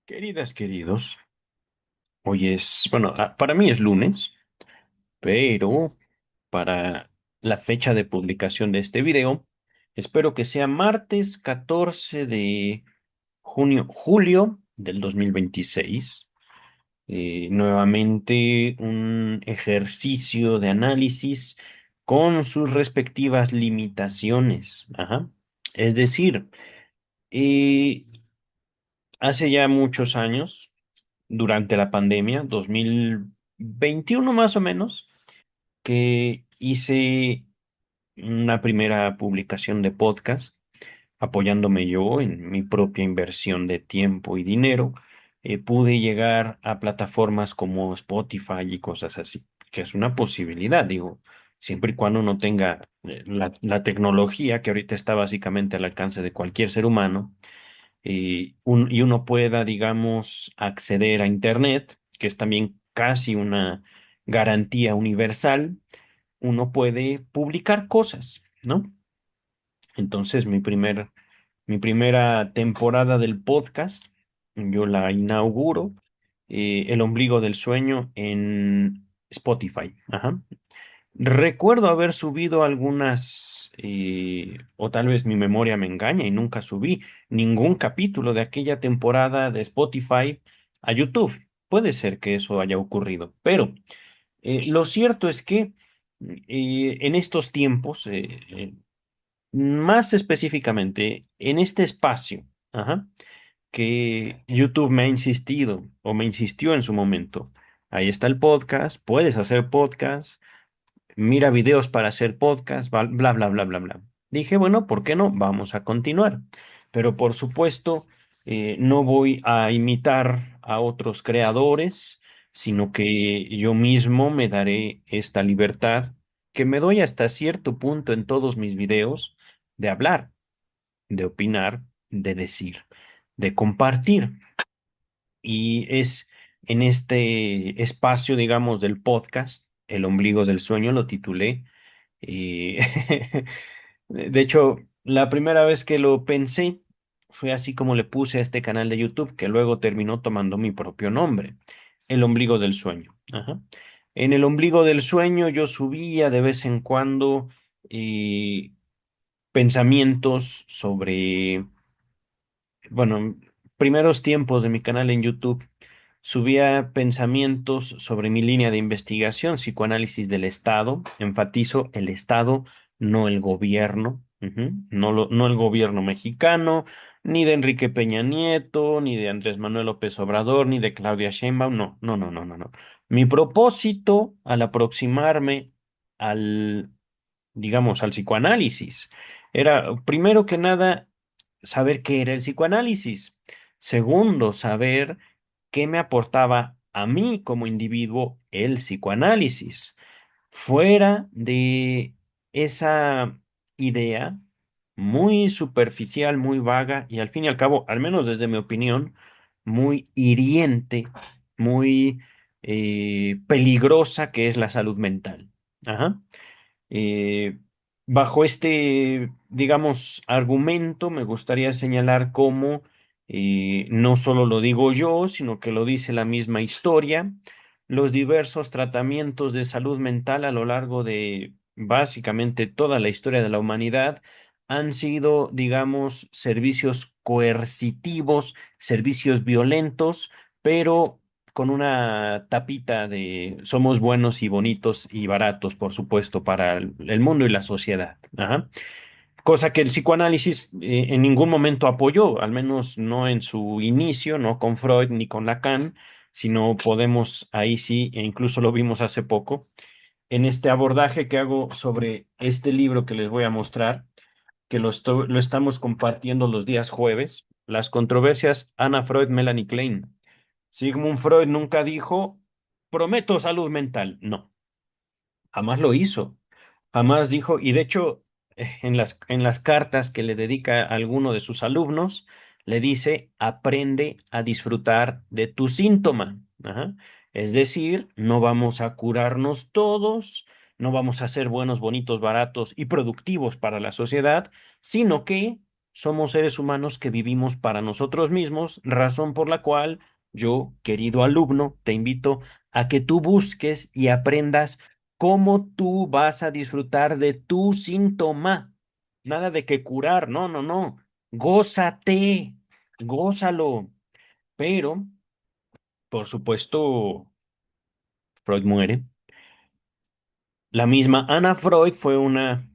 Queridas, queridos, hoy es, bueno, para mí es lunes, pero para la fecha de publicación de este video, espero que sea martes 14 de julio del 2026. Nuevamente un ejercicio de análisis con sus respectivas limitaciones. Ajá. Es decir, eh, hace ya muchos años, durante la pandemia, 2021 más o menos, que hice una primera publicación de podcast, apoyándome yo en mi propia inversión de tiempo y dinero. Pude llegar a plataformas como Spotify y cosas así, que es una posibilidad, digo, siempre y cuando uno tenga la tecnología que ahorita está básicamente al alcance de cualquier ser humano, y uno pueda, digamos, acceder a Internet, que es también casi una garantía universal. Uno puede publicar cosas, ¿no? Entonces, mi primera temporada del podcast, yo la inauguro, El ombligo del sueño en Spotify. Ajá. Recuerdo haber subido algunas, o tal vez mi memoria me engaña y nunca subí ningún capítulo de aquella temporada de Spotify a YouTube. Puede ser que eso haya ocurrido, pero lo cierto es que en estos tiempos, más específicamente en este espacio, ajá, que YouTube me ha insistido o me insistió en su momento. Ahí está el podcast, puedes hacer podcast, mira videos para hacer podcast, bla, bla, bla, bla, bla. Dije, bueno, ¿por qué no? Vamos a continuar. Pero por supuesto, no voy a imitar a otros creadores, sino que yo mismo me daré esta libertad que me doy hasta cierto punto en todos mis videos de hablar, de opinar, de decir, de compartir. Y es en este espacio, digamos, del podcast, El ombligo del sueño, lo titulé. Y de hecho, la primera vez que lo pensé fue así como le puse a este canal de YouTube, que luego terminó tomando mi propio nombre, El ombligo del sueño. Ajá. En el ombligo del sueño yo subía de vez en cuando eh, pensamientos sobre, bueno, primeros tiempos de mi canal en YouTube, subía pensamientos sobre mi línea de investigación, psicoanálisis del Estado. Enfatizo el Estado, no el gobierno. Ujú. No el gobierno mexicano, ni de Enrique Peña Nieto, ni de Andrés Manuel López Obrador, ni de Claudia Sheinbaum. No, no, no, no, no, no. Mi propósito al aproximarme al, digamos, al psicoanálisis era, primero que nada, saber qué era el psicoanálisis. Segundo, saber qué me aportaba a mí como individuo el psicoanálisis. Fuera de esa idea muy superficial, muy vaga y al fin y al cabo, al menos desde mi opinión, muy hiriente, muy peligrosa que es la salud mental. Ajá. Eh, Bajo este, digamos, argumento, me gustaría señalar cómo no solo lo digo yo, sino que lo dice la misma historia, los diversos tratamientos de salud mental a lo largo de básicamente toda la historia de la humanidad han sido, digamos, servicios coercitivos, servicios violentos, pero con una tapita de somos buenos y bonitos y baratos, por supuesto, para el mundo y la sociedad. Ajá. Cosa que el psicoanálisis en ningún momento apoyó, al menos no en su inicio, no con Freud ni con Lacan, sino podemos ahí sí, e incluso lo vimos hace poco, en este abordaje que hago sobre este libro que les voy a mostrar, que lo estamos compartiendo los días jueves, Las controversias Anna Freud, Melanie Klein. Sigmund Freud nunca dijo, prometo salud mental. No, jamás lo hizo. Jamás dijo, y de hecho, en las cartas que le dedica a alguno de sus alumnos, le dice, aprende a disfrutar de tu síntoma. Ajá. Es decir, no vamos a curarnos todos, no vamos a ser buenos, bonitos, baratos y productivos para la sociedad, sino que somos seres humanos que vivimos para nosotros mismos, razón por la cual yo, querido alumno, te invito a que tú busques y aprendas cómo tú vas a disfrutar de tu síntoma. Nada de que curar, no, no, no. Gózate, gózalo. Pero, por supuesto, Freud muere. La misma Anna Freud fue una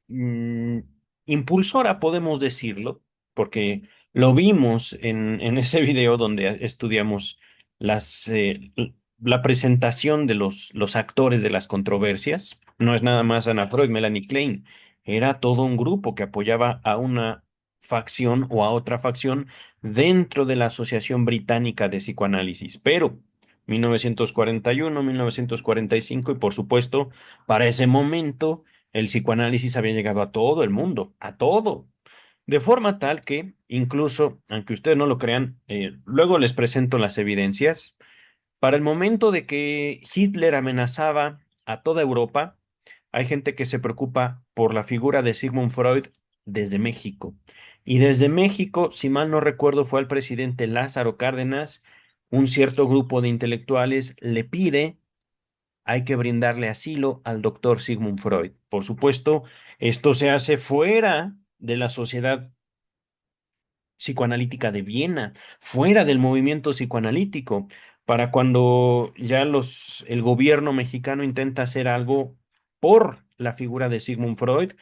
mm, impulsora, podemos decirlo, porque lo vimos en ese video donde estudiamos la presentación de los actores de las controversias. No es nada más Anna Freud, Melanie Klein, era todo un grupo que apoyaba a una facción o a otra facción dentro de la Asociación Británica de Psicoanálisis. Pero 1941, 1945 y por supuesto, para ese momento el psicoanálisis había llegado a todo el mundo, a todo, de forma tal que, incluso, aunque ustedes no lo crean, luego les presento las evidencias, para el momento de que Hitler amenazaba a toda Europa, hay gente que se preocupa por la figura de Sigmund Freud desde México. Y desde México, si mal no recuerdo, fue al presidente Lázaro Cárdenas, un cierto grupo de intelectuales le pide hay que brindarle asilo al doctor Sigmund Freud. Por supuesto, esto se hace fuera de la Sociedad Psicoanalítica de Viena, fuera del movimiento psicoanalítico, para cuando ya el gobierno mexicano intenta hacer algo por la figura de Sigmund Freud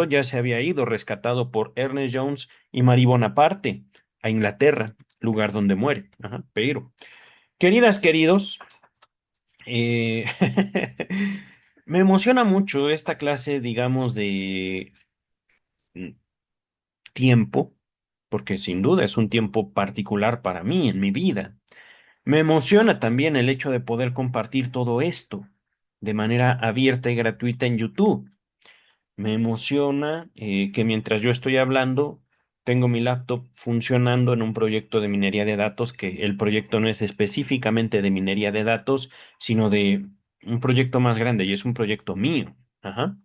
ya se había ido rescatado por Ernest Jones y Marie Bonaparte a Inglaterra, lugar donde muere. Ajá, pero, queridas, queridos, eh, me emociona mucho esta clase, digamos, de mm, tiempo, porque sin duda es un tiempo particular para mí en mi vida. Me emociona también el hecho de poder compartir todo esto de manera abierta y gratuita en YouTube. Me emociona que mientras yo estoy hablando, tengo mi laptop funcionando en un proyecto de minería de datos, que el proyecto no es específicamente de minería de datos, sino de un proyecto más grande y es un proyecto mío. Ajá.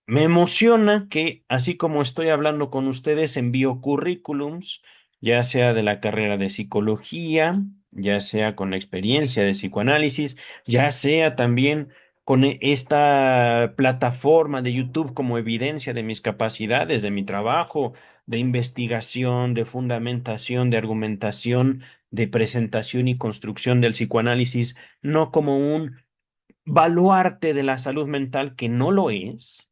Me emociona que, así como estoy hablando con ustedes, envío currículums, ya sea de la carrera de psicología, ya sea con la experiencia de psicoanálisis, ya sea también con esta plataforma de YouTube como evidencia de mis capacidades, de mi trabajo, de investigación, de fundamentación, de argumentación, de presentación y construcción del psicoanálisis, no como un baluarte de la salud mental que no lo es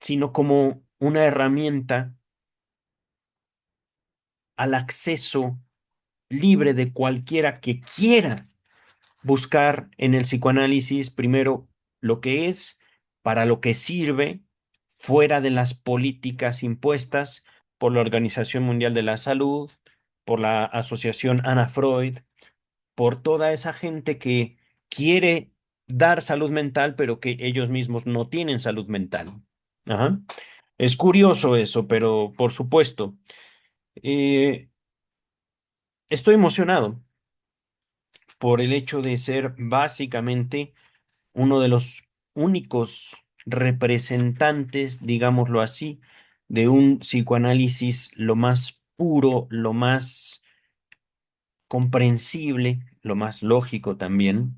sino como una herramienta al acceso libre de cualquiera que quiera buscar en el psicoanálisis primero lo que es, para lo que sirve, fuera de las políticas impuestas por la Organización Mundial de la Salud, por la Asociación Ana Freud, por toda esa gente que quiere dar salud mental, pero que ellos mismos no tienen salud mental. Ajá. Es curioso eso, pero por supuesto, eh, estoy emocionado por el hecho de ser básicamente uno de los únicos representantes, digámoslo así, de un psicoanálisis lo más puro, lo más comprensible, lo más lógico también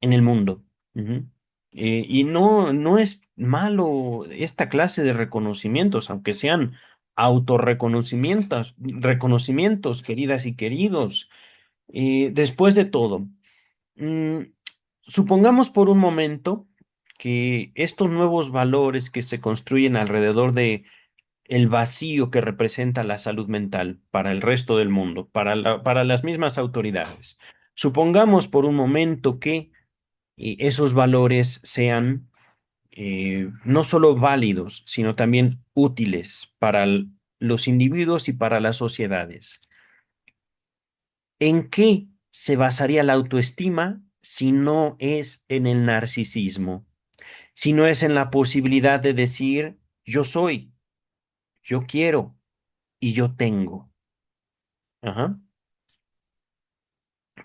en el mundo. Ujú. Y no, no es malo esta clase de reconocimientos, aunque sean reconocimientos, queridas y queridos. Después de todo, mm, supongamos por un momento que estos nuevos valores que se construyen alrededor de el vacío que representa la salud mental para el resto del mundo, para las mismas autoridades. Supongamos por un momento que esos valores sean no solo válidos, sino también útiles para los individuos y para las sociedades. ¿En qué se basaría la autoestima si no es en el narcisismo? Si no es en la posibilidad de decir yo soy, yo quiero y yo tengo. Ajá.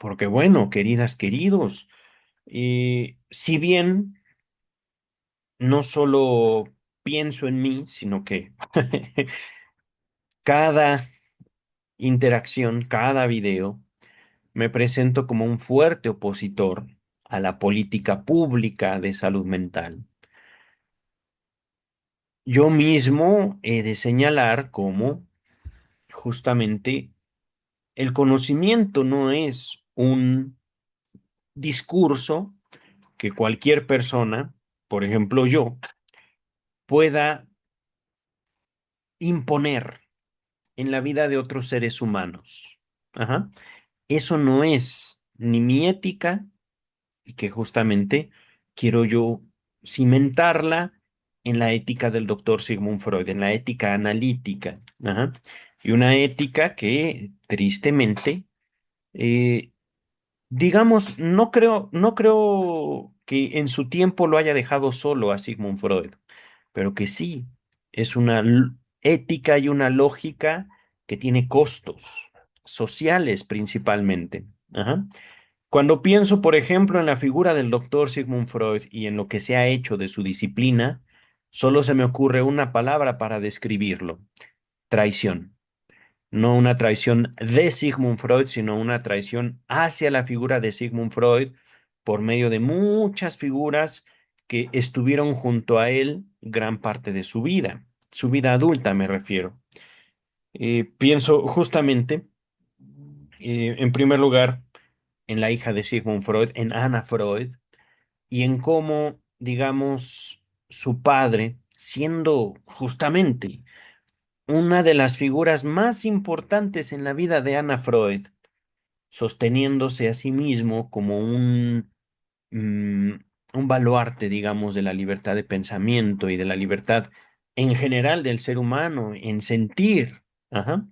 Porque bueno, queridas, queridos, si bien no solo pienso en mí, sino que cada interacción, cada video, me presento como un fuerte opositor a la política pública de salud mental. Yo mismo he de señalar cómo justamente el conocimiento no es un discurso que cualquier persona, por ejemplo yo, pueda imponer en la vida de otros seres humanos. Ajá. Eso no es ni mi ética, y que justamente quiero yo cimentarla en la ética del doctor Sigmund Freud, en la ética analítica. Ajá. Y una ética que tristemente, eh, digamos, no creo que en su tiempo lo haya dejado solo a Sigmund Freud, pero que sí es una ética y una lógica que tiene costos sociales principalmente. Ajá. Cuando pienso, por ejemplo, en la figura del doctor Sigmund Freud y en lo que se ha hecho de su disciplina, solo se me ocurre una palabra para describirlo: traición. No una traición de Sigmund Freud, sino una traición hacia la figura de Sigmund Freud por medio de muchas figuras que estuvieron junto a él gran parte de su vida adulta me refiero. Pienso justamente, en primer lugar, en la hija de Sigmund Freud, en Anna Freud, y en cómo, digamos, su padre, siendo justamente una de las figuras más importantes en la vida de Anna Freud, sosteniéndose a sí mismo como mm, un baluarte, digamos, de la libertad de pensamiento y de la libertad en general del ser humano en sentir. Ajá.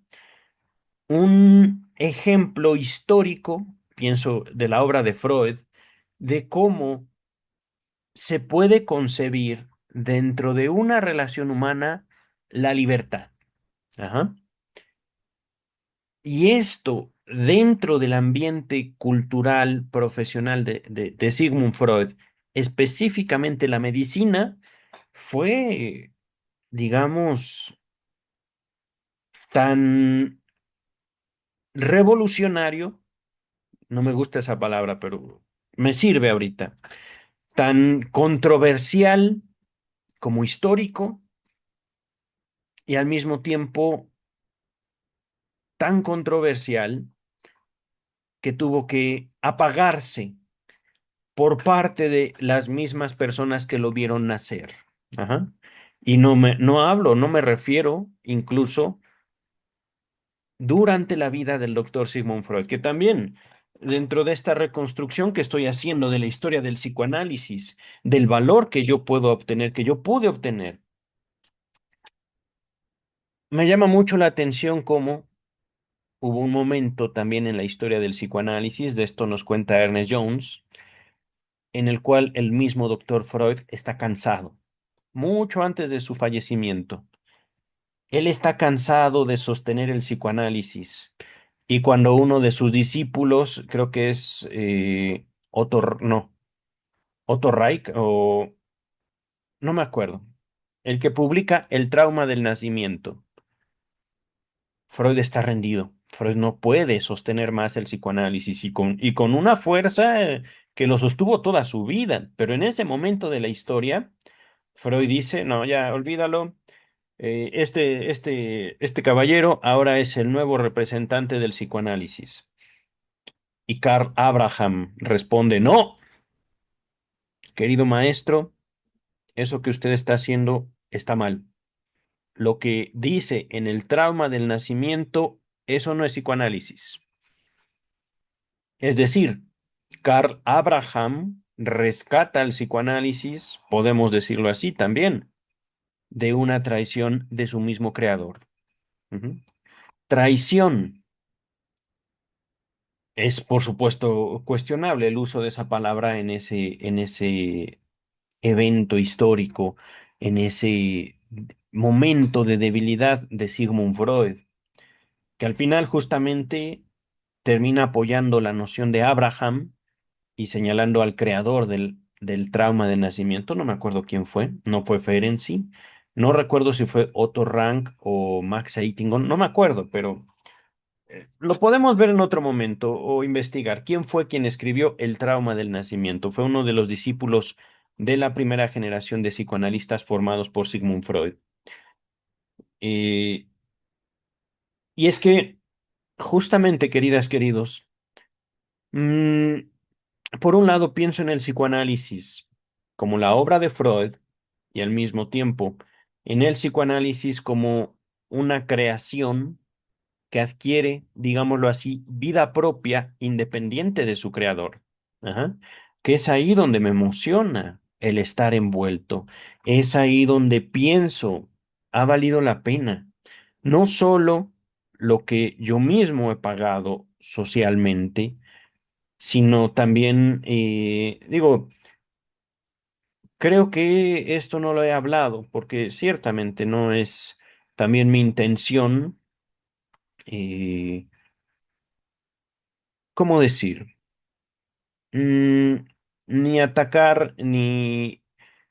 Un ejemplo histórico, pienso, de la obra de Freud, de cómo se puede concebir dentro de una relación humana la libertad. Ajá. Y esto, dentro del ambiente cultural profesional de Sigmund Freud, específicamente la medicina, fue, digamos, tan revolucionario, no me gusta esa palabra, pero me sirve ahorita, tan controversial como histórico y al mismo tiempo tan controversial que tuvo que apagarse por parte de las mismas personas que lo vieron nacer. Ajá. Y no me refiero incluso durante la vida del doctor Sigmund Freud, que también dentro de esta reconstrucción que estoy haciendo de la historia del psicoanálisis, del valor que yo puedo obtener, que yo pude obtener, me llama mucho la atención cómo hubo un momento también en la historia del psicoanálisis, de esto nos cuenta Ernest Jones, en el cual el mismo doctor Freud está cansado, mucho antes de su fallecimiento. Él está cansado de sostener el psicoanálisis. Y cuando uno de sus discípulos, creo que es no, Otto Reich, o no me acuerdo, el que publica El trauma del nacimiento, Freud está rendido. Freud no puede sostener más el psicoanálisis y con una fuerza que lo sostuvo toda su vida. Pero en ese momento de la historia, Freud dice, no, ya olvídalo. Este caballero ahora es el nuevo representante del psicoanálisis. Y Karl Abraham responde, no, querido maestro, eso que usted está haciendo está mal. Lo que dice en el trauma del nacimiento, eso no es psicoanálisis. Es decir, Karl Abraham rescata el psicoanálisis, podemos decirlo así también, de una traición de su mismo creador. Ujú. Traición. Es, por supuesto, cuestionable el uso de esa palabra en ese evento histórico, en ese momento de debilidad de Sigmund Freud, que al final justamente termina apoyando la noción de Abraham y señalando al creador del trauma de nacimiento. No me acuerdo quién fue, no fue Ferenczi, No recuerdo si fue Otto Rank o Max Eitingon, no me acuerdo, pero lo podemos ver en otro momento o investigar. ¿Quién fue quien escribió El trauma del nacimiento? Fue uno de los discípulos de la primera generación de psicoanalistas formados por Sigmund Freud. Eh, y es que, justamente, queridas, queridos, mm, por un lado pienso en el psicoanálisis como la obra de Freud y al mismo tiempo en el psicoanálisis como una creación que adquiere, digámoslo así, vida propia independiente de su creador. Ajá. Que es ahí donde me emociona el estar envuelto. Es ahí donde pienso, ha valido la pena. No solo lo que yo mismo he pagado socialmente, sino también, digo, creo que esto no lo he hablado porque ciertamente no es también mi intención, eh, ¿cómo decir? Mm, ni atacar ni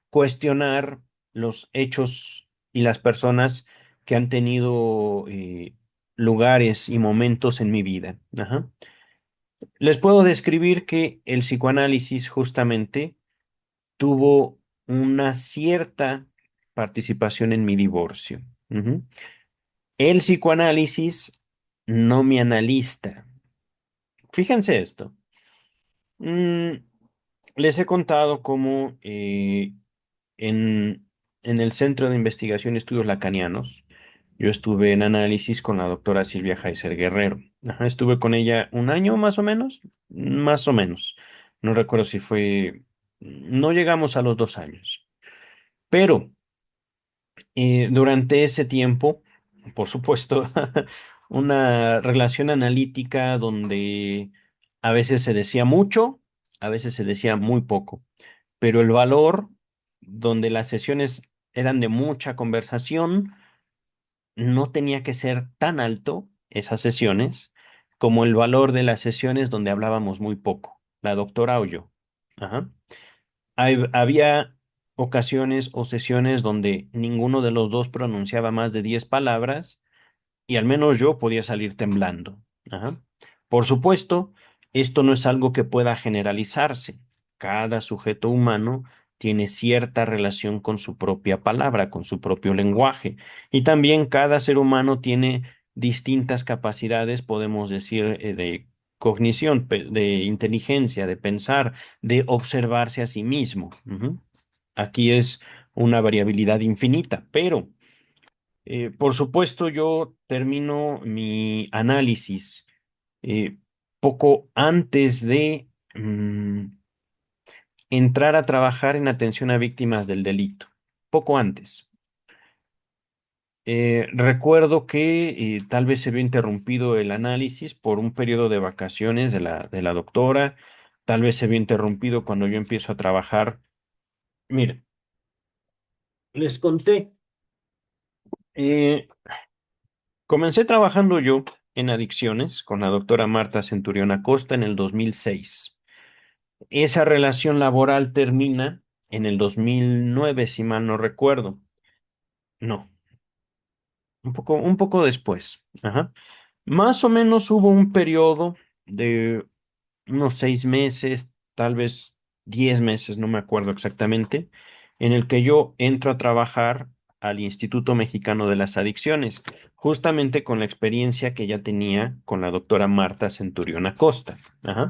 cuestionar los hechos y las personas que han tenido lugares y momentos en mi vida. Ajá. Les puedo describir que el psicoanálisis justamente tuvo una cierta participación en mi divorcio. Ujú. El psicoanálisis, no mi analista. Fíjense esto. Mm, les he contado cómo en, en el Centro de Investigación y Estudios Lacanianos, yo estuve en análisis con la doctora Silvia Heiser Guerrero. Ajá, estuve con ella un año más o menos, más o menos. No recuerdo si fue, no llegamos a los 2 años. Pero durante ese tiempo, por supuesto, una relación analítica donde a veces se decía mucho, a veces se decía muy poco, pero el valor donde las sesiones eran de mucha conversación no tenía que ser tan alto, esas sesiones, como el valor de las sesiones donde hablábamos muy poco, la doctora o yo. Ajá. Había ocasiones o sesiones donde ninguno de los dos pronunciaba más de 10 palabras y al menos yo podía salir temblando. Ajá. Por supuesto, esto no es algo que pueda generalizarse. Cada sujeto humano tiene cierta relación con su propia palabra, con su propio lenguaje. Y también cada ser humano tiene distintas capacidades, podemos decir, de cognición, de inteligencia, de pensar, de observarse a sí mismo. Ujú. Aquí es una variabilidad infinita, pero por supuesto, yo termino mi análisis eh, poco antes de entrar a trabajar en atención a víctimas del delito, poco antes. Recuerdo que tal vez se vio interrumpido el análisis por un periodo de vacaciones de la doctora, tal vez se vio interrumpido cuando yo empiezo a trabajar. Mire, les conté, eh, comencé trabajando yo en adicciones con la doctora Marta Centurión Acosta en el 2006. Esa relación laboral termina en el 2009, si mal no recuerdo. No, un poco después. Ajá. Más o menos hubo un periodo de unos 6 meses, tal vez 10 meses, no me acuerdo exactamente, en el que yo entro a trabajar al Instituto Mexicano de las Adicciones, justamente con la experiencia que ya tenía con la doctora Marta Centurión Acosta. Ajá.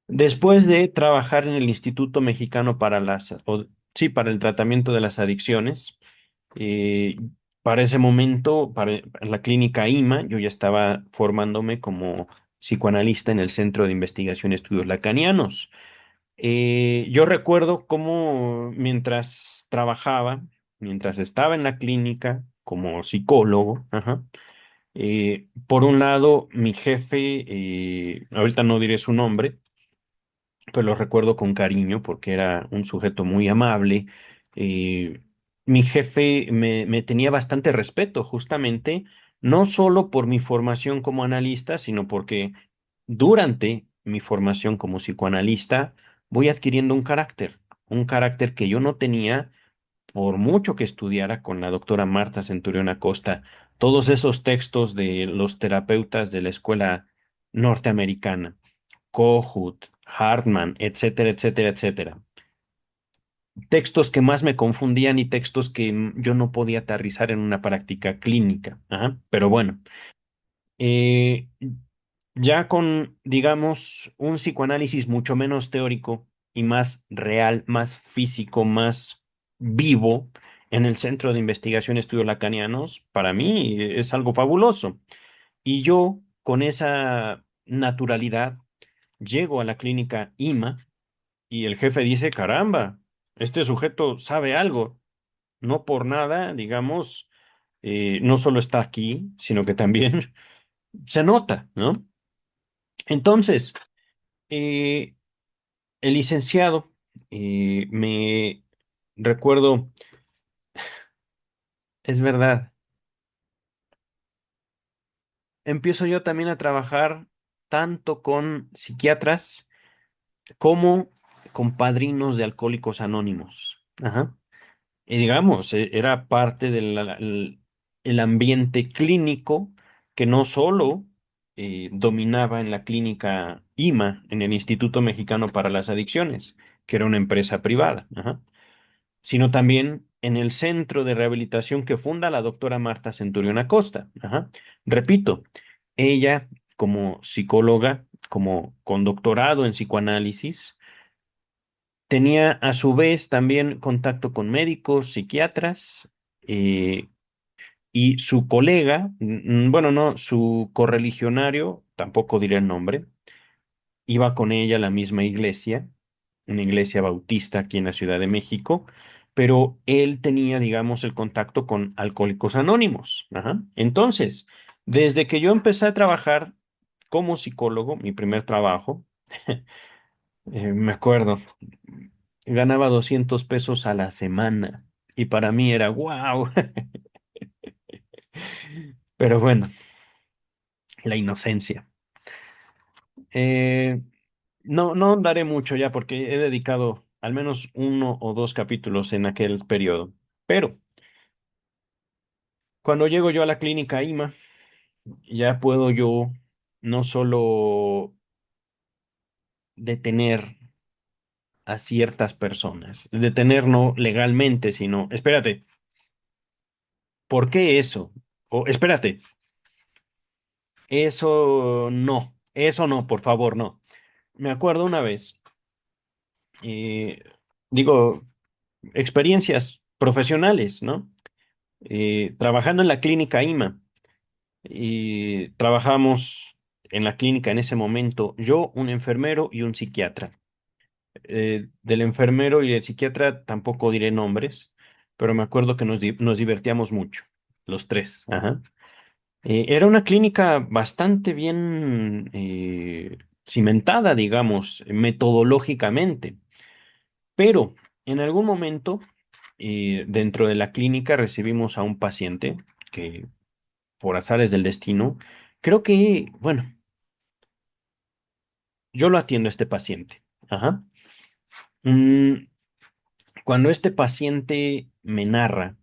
Después de trabajar en el Instituto Mexicano sí, para el tratamiento de las adicciones, eh, para ese momento, para la clínica IMA, yo ya estaba formándome como psicoanalista en el Centro de Investigación y Estudios Lacanianos. Yo recuerdo cómo mientras trabajaba, mientras estaba en la clínica como psicólogo, ajá, por un lado, mi jefe, ahorita no diré su nombre, pero lo recuerdo con cariño porque era un sujeto muy amable. Eh, Mi jefe me tenía bastante respeto, justamente, no solo por mi formación como analista, sino porque durante mi formación como psicoanalista voy adquiriendo un carácter que yo no tenía por mucho que estudiara con la doctora Marta Centurión Acosta, todos esos textos de los terapeutas de la escuela norteamericana, Kohut, Hartman, etcétera, etcétera, etcétera. Textos que más me confundían y textos que yo no podía aterrizar en una práctica clínica. Ajá. Pero bueno, eh, ya con, digamos, un psicoanálisis mucho menos teórico y más real, más físico, más vivo en el Centro de Investigación y Estudios Lacanianos, para mí es algo fabuloso. Y yo, con esa naturalidad, llego a la clínica IMA y el jefe dice, caramba, este sujeto sabe algo. No por nada, digamos, no solo está aquí, sino que también se nota, ¿no? Entonces, eh, el licenciado, me recuerdo, es verdad, empiezo yo también a trabajar tanto con psiquiatras como con padrinos de alcohólicos anónimos. Ajá. Y digamos, era parte del el ambiente clínico que no solo dominaba en la clínica IMA, en el Instituto Mexicano para las Adicciones, que era una empresa privada, ajá, sino también en el centro de rehabilitación que funda la doctora Marta Centurión Acosta. Ajá. Repito, ella como psicóloga, como con doctorado en psicoanálisis, tenía a su vez también contacto con médicos, psiquiatras, eh, y su colega, bueno, no, su correligionario, tampoco diré el nombre, iba con ella a la misma iglesia, una iglesia bautista aquí en la Ciudad de México, pero él tenía, digamos, el contacto con Alcohólicos Anónimos. Ajá. Entonces, desde que yo empecé a trabajar como psicólogo, mi primer trabajo, me acuerdo, ganaba 200 pesos a la semana y para mí era wow. Pero bueno, la inocencia. Eh, no daré mucho ya porque he dedicado al menos uno o dos capítulos en aquel periodo. Pero cuando llego yo a la clínica IMA, ya puedo yo no solo detener a ciertas personas, detener no legalmente, sino, espérate, ¿por qué eso? O espérate, eso no, por favor, no. Me acuerdo una vez, eh, digo, experiencias profesionales, ¿no? Trabajando en la clínica IMA, y trabajamos en la clínica en ese momento, yo, un enfermero y un psiquiatra. Del enfermero y del psiquiatra tampoco diré nombres, pero me acuerdo que nos divertíamos mucho, los tres. Ajá. Era una clínica bastante bien cimentada, digamos, metodológicamente, pero en algún momento dentro de la clínica recibimos a un paciente que por azares del destino, creo que, bueno, yo lo atiendo a este paciente. Ajá. Mm, Cuando este paciente me narra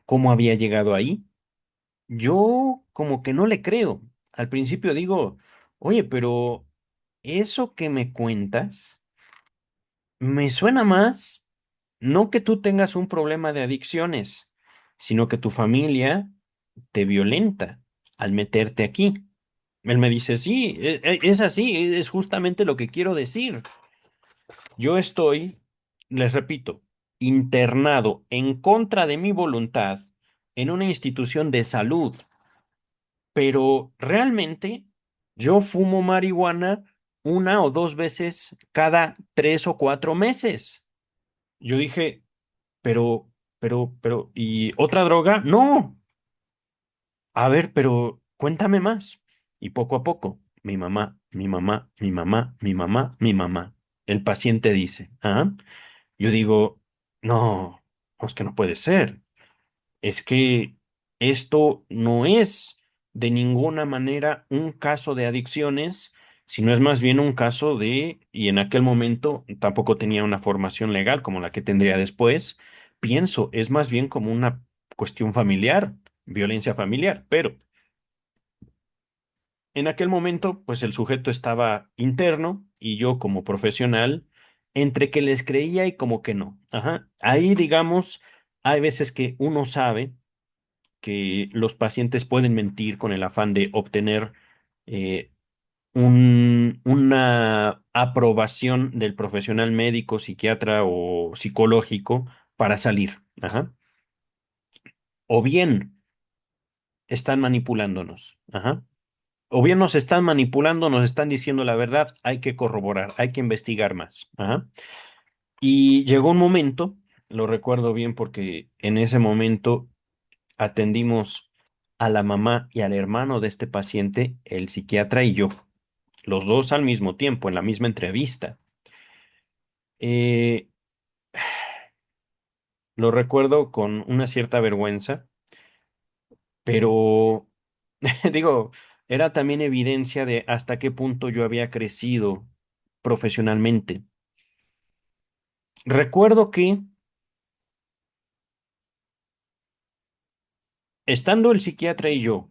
cómo había llegado ahí, yo como que no le creo. Al principio digo, oye, pero eso que me cuentas me suena más, no que tú tengas un problema de adicciones, sino que tu familia te violenta al meterte aquí. Él me dice, sí, es así, es justamente lo que quiero decir. Yo estoy, les repito, internado en contra de mi voluntad en una institución de salud, pero realmente yo fumo marihuana una o dos veces cada 3 o 4 meses. Yo dije, ¿y otra droga? No. A ver, pero cuéntame más. Y poco a poco, mi mamá, mi mamá, mi mamá, mi mamá, mi mamá. El paciente dice, ¿ah? Yo digo, no, no, es que no puede ser. Es que esto no es de ninguna manera un caso de adicciones, sino es más bien un caso de, y en aquel momento tampoco tenía una formación legal como la que tendría después, pienso, es más bien como una cuestión familiar, violencia familiar, pero en aquel momento, pues el sujeto estaba interno y yo como profesional, entre que les creía y como que no. Ajá. Ahí, digamos, hay veces que uno sabe que los pacientes pueden mentir con el afán de obtener eh, una aprobación del profesional médico, psiquiatra o psicológico para salir. Ajá. O bien están manipulándonos. Ajá. O bien nos están manipulando, nos están diciendo la verdad, hay que corroborar, hay que investigar más. Ajá. Y llegó un momento, lo recuerdo bien porque en ese momento atendimos a la mamá y al hermano de este paciente, el psiquiatra y yo, los dos al mismo tiempo, en la misma entrevista. Eh, lo recuerdo con una cierta vergüenza, pero digo, era también evidencia de hasta qué punto yo había crecido profesionalmente. Recuerdo que, estando el psiquiatra y yo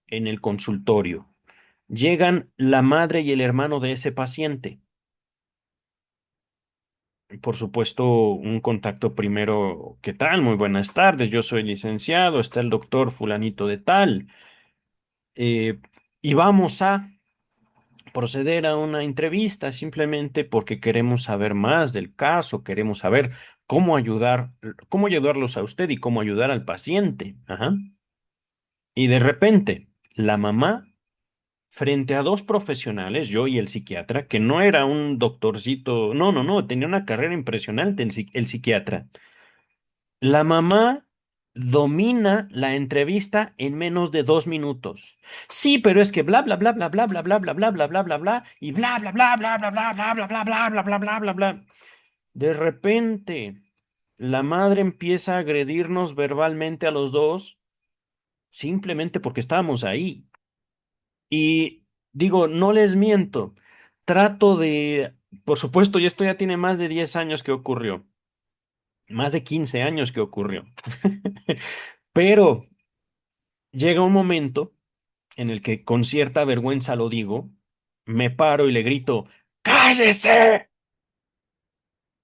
en el consultorio, llegan la madre y el hermano de ese paciente. Por supuesto, un contacto primero, ¿qué tal? Muy buenas tardes, yo soy licenciado, está el doctor fulanito de tal, eh, y vamos a proceder a una entrevista simplemente porque queremos saber más del caso, queremos saber cómo ayudarlos a usted y cómo ayudar al paciente. Ajá. Y de repente, la mamá, frente a dos profesionales, yo y el psiquiatra, que no era un doctorcito, no, no, no, tenía una carrera impresionante el psiquiatra. La mamá domina la entrevista en menos de 2 minutos. Sí, pero es que bla bla bla bla bla bla bla bla bla bla bla bla bla y bla bla bla bla bla bla bla bla bla bla bla bla bla bla bla. De repente, la madre empieza a agredirnos verbalmente a los dos simplemente porque estábamos ahí. Y digo, no les miento, trato de, por supuesto, y esto ya tiene más de 10 años que ocurrió, más de 15 años que ocurrió, pero llega un momento en el que con cierta vergüenza lo digo, me paro y le grito, ¡cállese!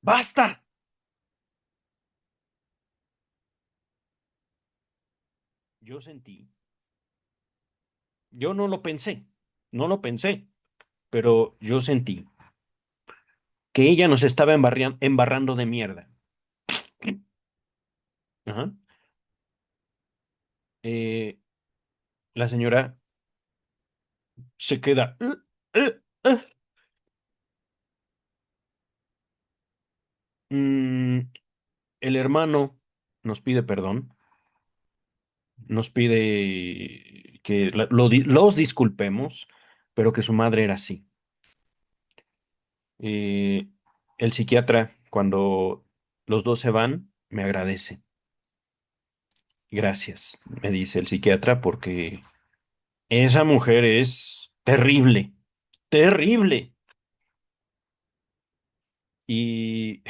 ¡Basta! Yo sentí, yo no lo pensé, pero yo sentí que ella nos estaba embarrando de mierda. Ajá. Eh, la señora se queda. Uh". Mm, el hermano nos pide perdón, nos pide que los disculpemos, pero que su madre era así. Eh, el psiquiatra, cuando los dos se van, me agradece. Gracias, me dice el psiquiatra, porque esa mujer es terrible, terrible. Y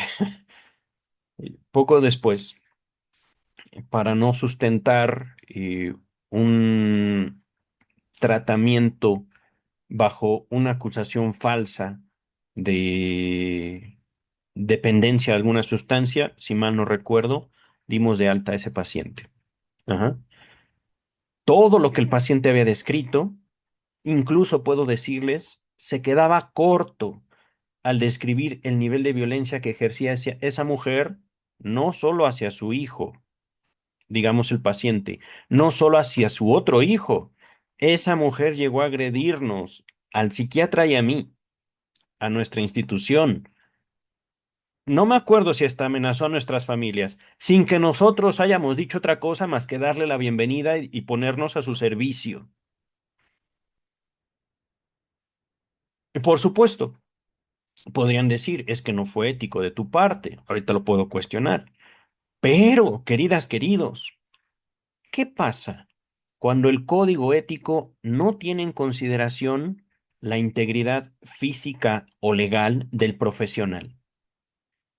poco después, para no sustentar un tratamiento bajo una acusación falsa de dependencia de alguna sustancia, si mal no recuerdo, dimos de alta a ese paciente. Ajá. Todo lo que el paciente había descrito, incluso puedo decirles, se quedaba corto al describir el nivel de violencia que ejercía esa mujer, no solo hacia su hijo, digamos el paciente, no solo hacia su otro hijo. Esa mujer llegó a agredirnos, al psiquiatra y a mí, a nuestra institución. No me acuerdo si hasta amenazó a nuestras familias, sin que nosotros hayamos dicho otra cosa más que darle la bienvenida y ponernos a su servicio. Y por supuesto, podrían decir, es que no fue ético de tu parte, ahorita lo puedo cuestionar. Pero, queridas, queridos, ¿qué pasa cuando el código ético no tiene en consideración la integridad física o legal del profesional?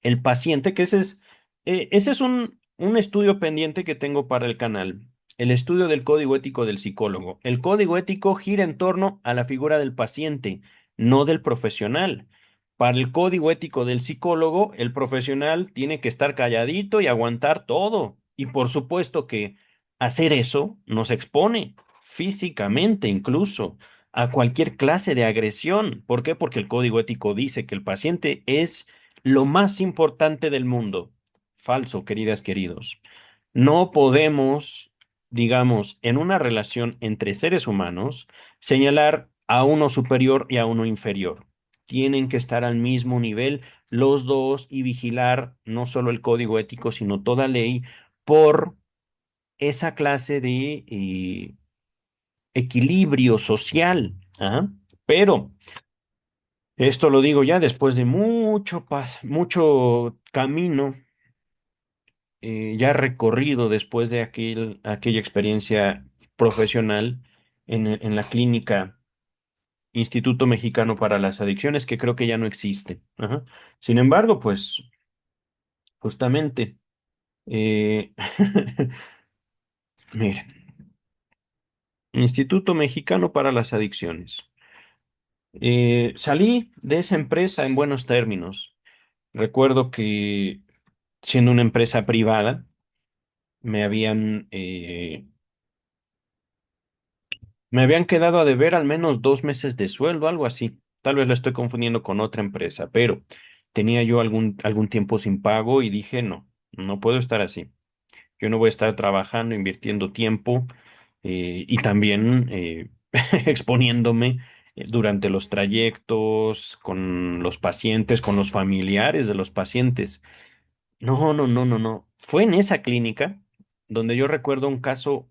El paciente, que ese es Ese es un estudio pendiente que tengo para el canal, el estudio del código ético del psicólogo. El código ético gira en torno a la figura del paciente, no del profesional. Para el código ético del psicólogo, el profesional tiene que estar calladito y aguantar todo. Y por supuesto que hacer eso nos expone físicamente incluso a cualquier clase de agresión. ¿Por qué? Porque el código ético dice que el paciente es lo más importante del mundo. Falso, queridas, queridos. No podemos, digamos, en una relación entre seres humanos, señalar a uno superior y a uno inferior. Tienen que estar al mismo nivel los dos y vigilar no solo el código ético, sino toda ley por esa clase de equilibrio social. ¿Ah? Pero esto lo digo ya después de mucho camino ya recorrido después de aquella experiencia profesional en la clínica Instituto Mexicano para las Adicciones, que creo que ya no existe. Ajá. Sin embargo, pues justamente, eh, mire, Instituto Mexicano para las Adicciones. Salí de esa empresa en buenos términos. Recuerdo que siendo una empresa privada, me habían Me habían quedado a deber al menos 2 meses de sueldo, algo así. Tal vez lo estoy confundiendo con otra empresa, pero tenía yo algún tiempo sin pago y dije, no, no puedo estar así. Yo no voy a estar trabajando, invirtiendo tiempo y también exponiéndome durante los trayectos, con los pacientes, con los familiares de los pacientes. No, no, no, no, no. Fue en esa clínica donde yo recuerdo un caso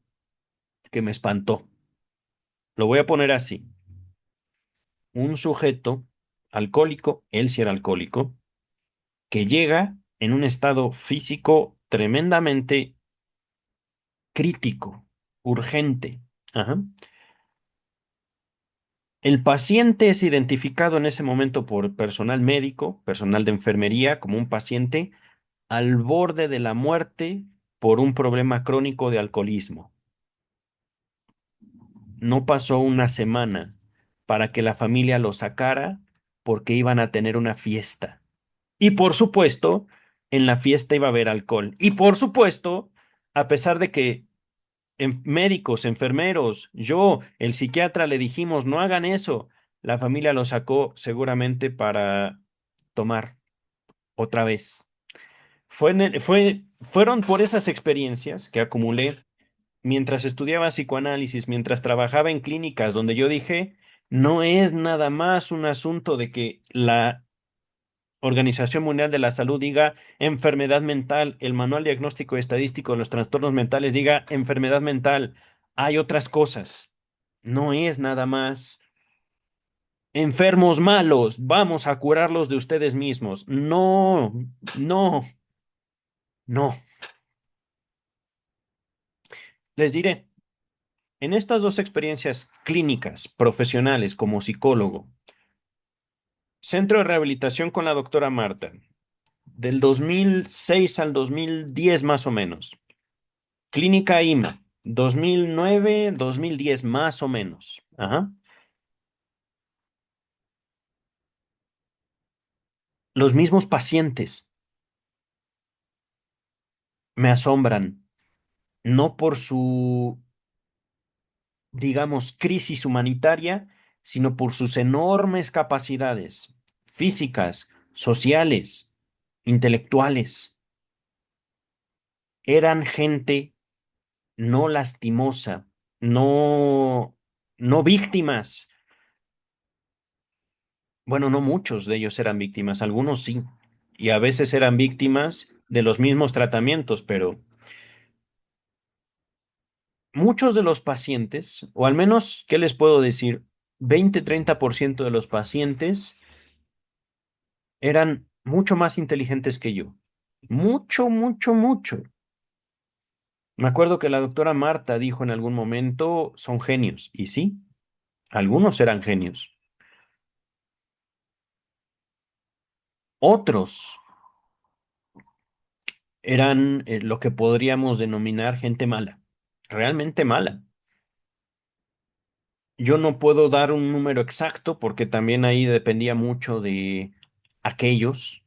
que me espantó. Lo voy a poner así. Un sujeto alcohólico, él sí era alcohólico, que llega en un estado físico tremendamente crítico, urgente. Ajá. El paciente es identificado en ese momento por personal médico, personal de enfermería, como un paciente al borde de la muerte por un problema crónico de alcoholismo. No pasó una semana para que la familia lo sacara porque iban a tener una fiesta. Y por supuesto, en la fiesta iba a haber alcohol. Y por supuesto, a pesar de que médicos, enfermeros, yo, el psiquiatra le dijimos, no hagan eso, la familia lo sacó seguramente para tomar otra vez. Fueron por esas experiencias que acumulé mientras estudiaba psicoanálisis, mientras trabajaba en clínicas, donde yo dije, no es nada más un asunto de que la Organización Mundial de la Salud diga enfermedad mental, el Manual Diagnóstico y Estadístico de los Trastornos Mentales diga enfermedad mental. Hay otras cosas. No es nada más enfermos malos, vamos a curarlos de ustedes mismos. No, no, no. Les diré, en estas dos experiencias clínicas, profesionales como psicólogo, Centro de Rehabilitación con la doctora Marta, del 2006 al 2010 más o menos. Clínica IMA, 2009, 2010 más o menos. Ajá. Los mismos pacientes me asombran, no por su, digamos, crisis humanitaria, sino por sus enormes capacidades físicas, sociales, intelectuales. Eran gente no lastimosa, no, no víctimas. Bueno, no muchos de ellos eran víctimas, algunos sí, y a veces eran víctimas de los mismos tratamientos, pero muchos de los pacientes, o al menos, ¿qué les puedo decir? 20-30% de los pacientes eran mucho más inteligentes que yo. Mucho, mucho, mucho. Me acuerdo que la doctora Marta dijo en algún momento, son genios, y sí, algunos eran genios. Otros eran lo que podríamos denominar gente mala, realmente mala. Yo no puedo dar un número exacto porque también ahí dependía mucho de aquellos,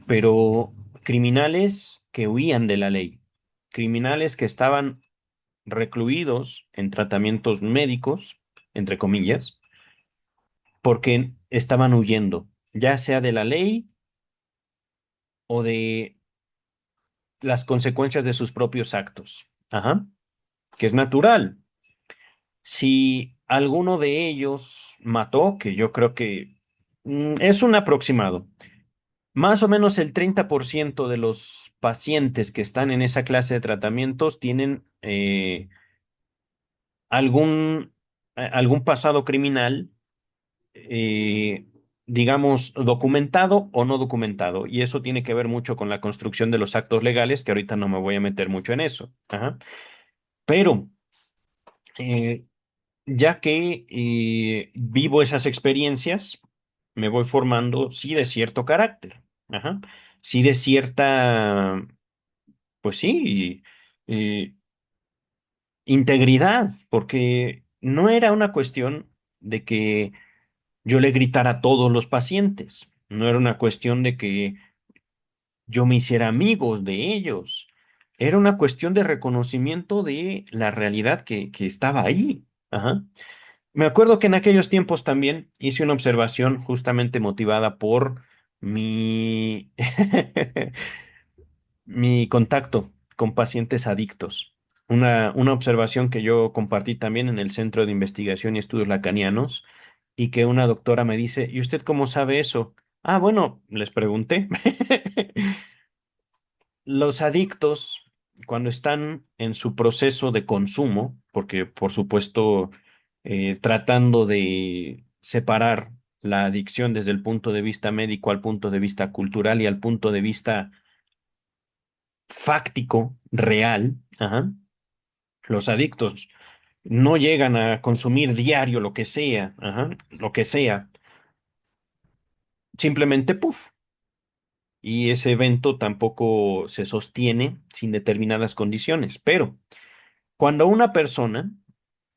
pero criminales que huían de la ley, criminales que estaban recluidos en tratamientos médicos, entre comillas, porque estaban huyendo, ya sea de la ley o de las consecuencias de sus propios actos. Ajá, que es natural. Si alguno de ellos mató, que yo creo que es un aproximado, más o menos el 30% de los pacientes que están en esa clase de tratamientos tienen algún, algún pasado criminal, eh, digamos, documentado o no documentado. Y eso tiene que ver mucho con la construcción de los actos legales, que ahorita no me voy a meter mucho en eso. Ajá. Pero eh, ya que vivo esas experiencias, me voy formando, sí, de cierto carácter. Ajá. Sí, de cierta, pues sí, eh, integridad, porque no era una cuestión de que yo le gritara a todos los pacientes. No era una cuestión de que yo me hiciera amigos de ellos. Era una cuestión de reconocimiento de la realidad que estaba ahí. Ajá. Me acuerdo que en aquellos tiempos también hice una observación justamente motivada por mi, mi contacto con pacientes adictos. Una observación que yo compartí también en el Centro de Investigación y Estudios Lacanianos y que una doctora me dice, ¿y usted cómo sabe eso? Ah, bueno, les pregunté. Los adictos, cuando están en su proceso de consumo, porque por supuesto tratando de separar la adicción desde el punto de vista médico al punto de vista cultural y al punto de vista fáctico, real, ajá, los adictos no llegan a consumir diario lo que sea, ajá, lo que sea, simplemente puff. Y ese evento tampoco se sostiene sin determinadas condiciones. Pero cuando una persona,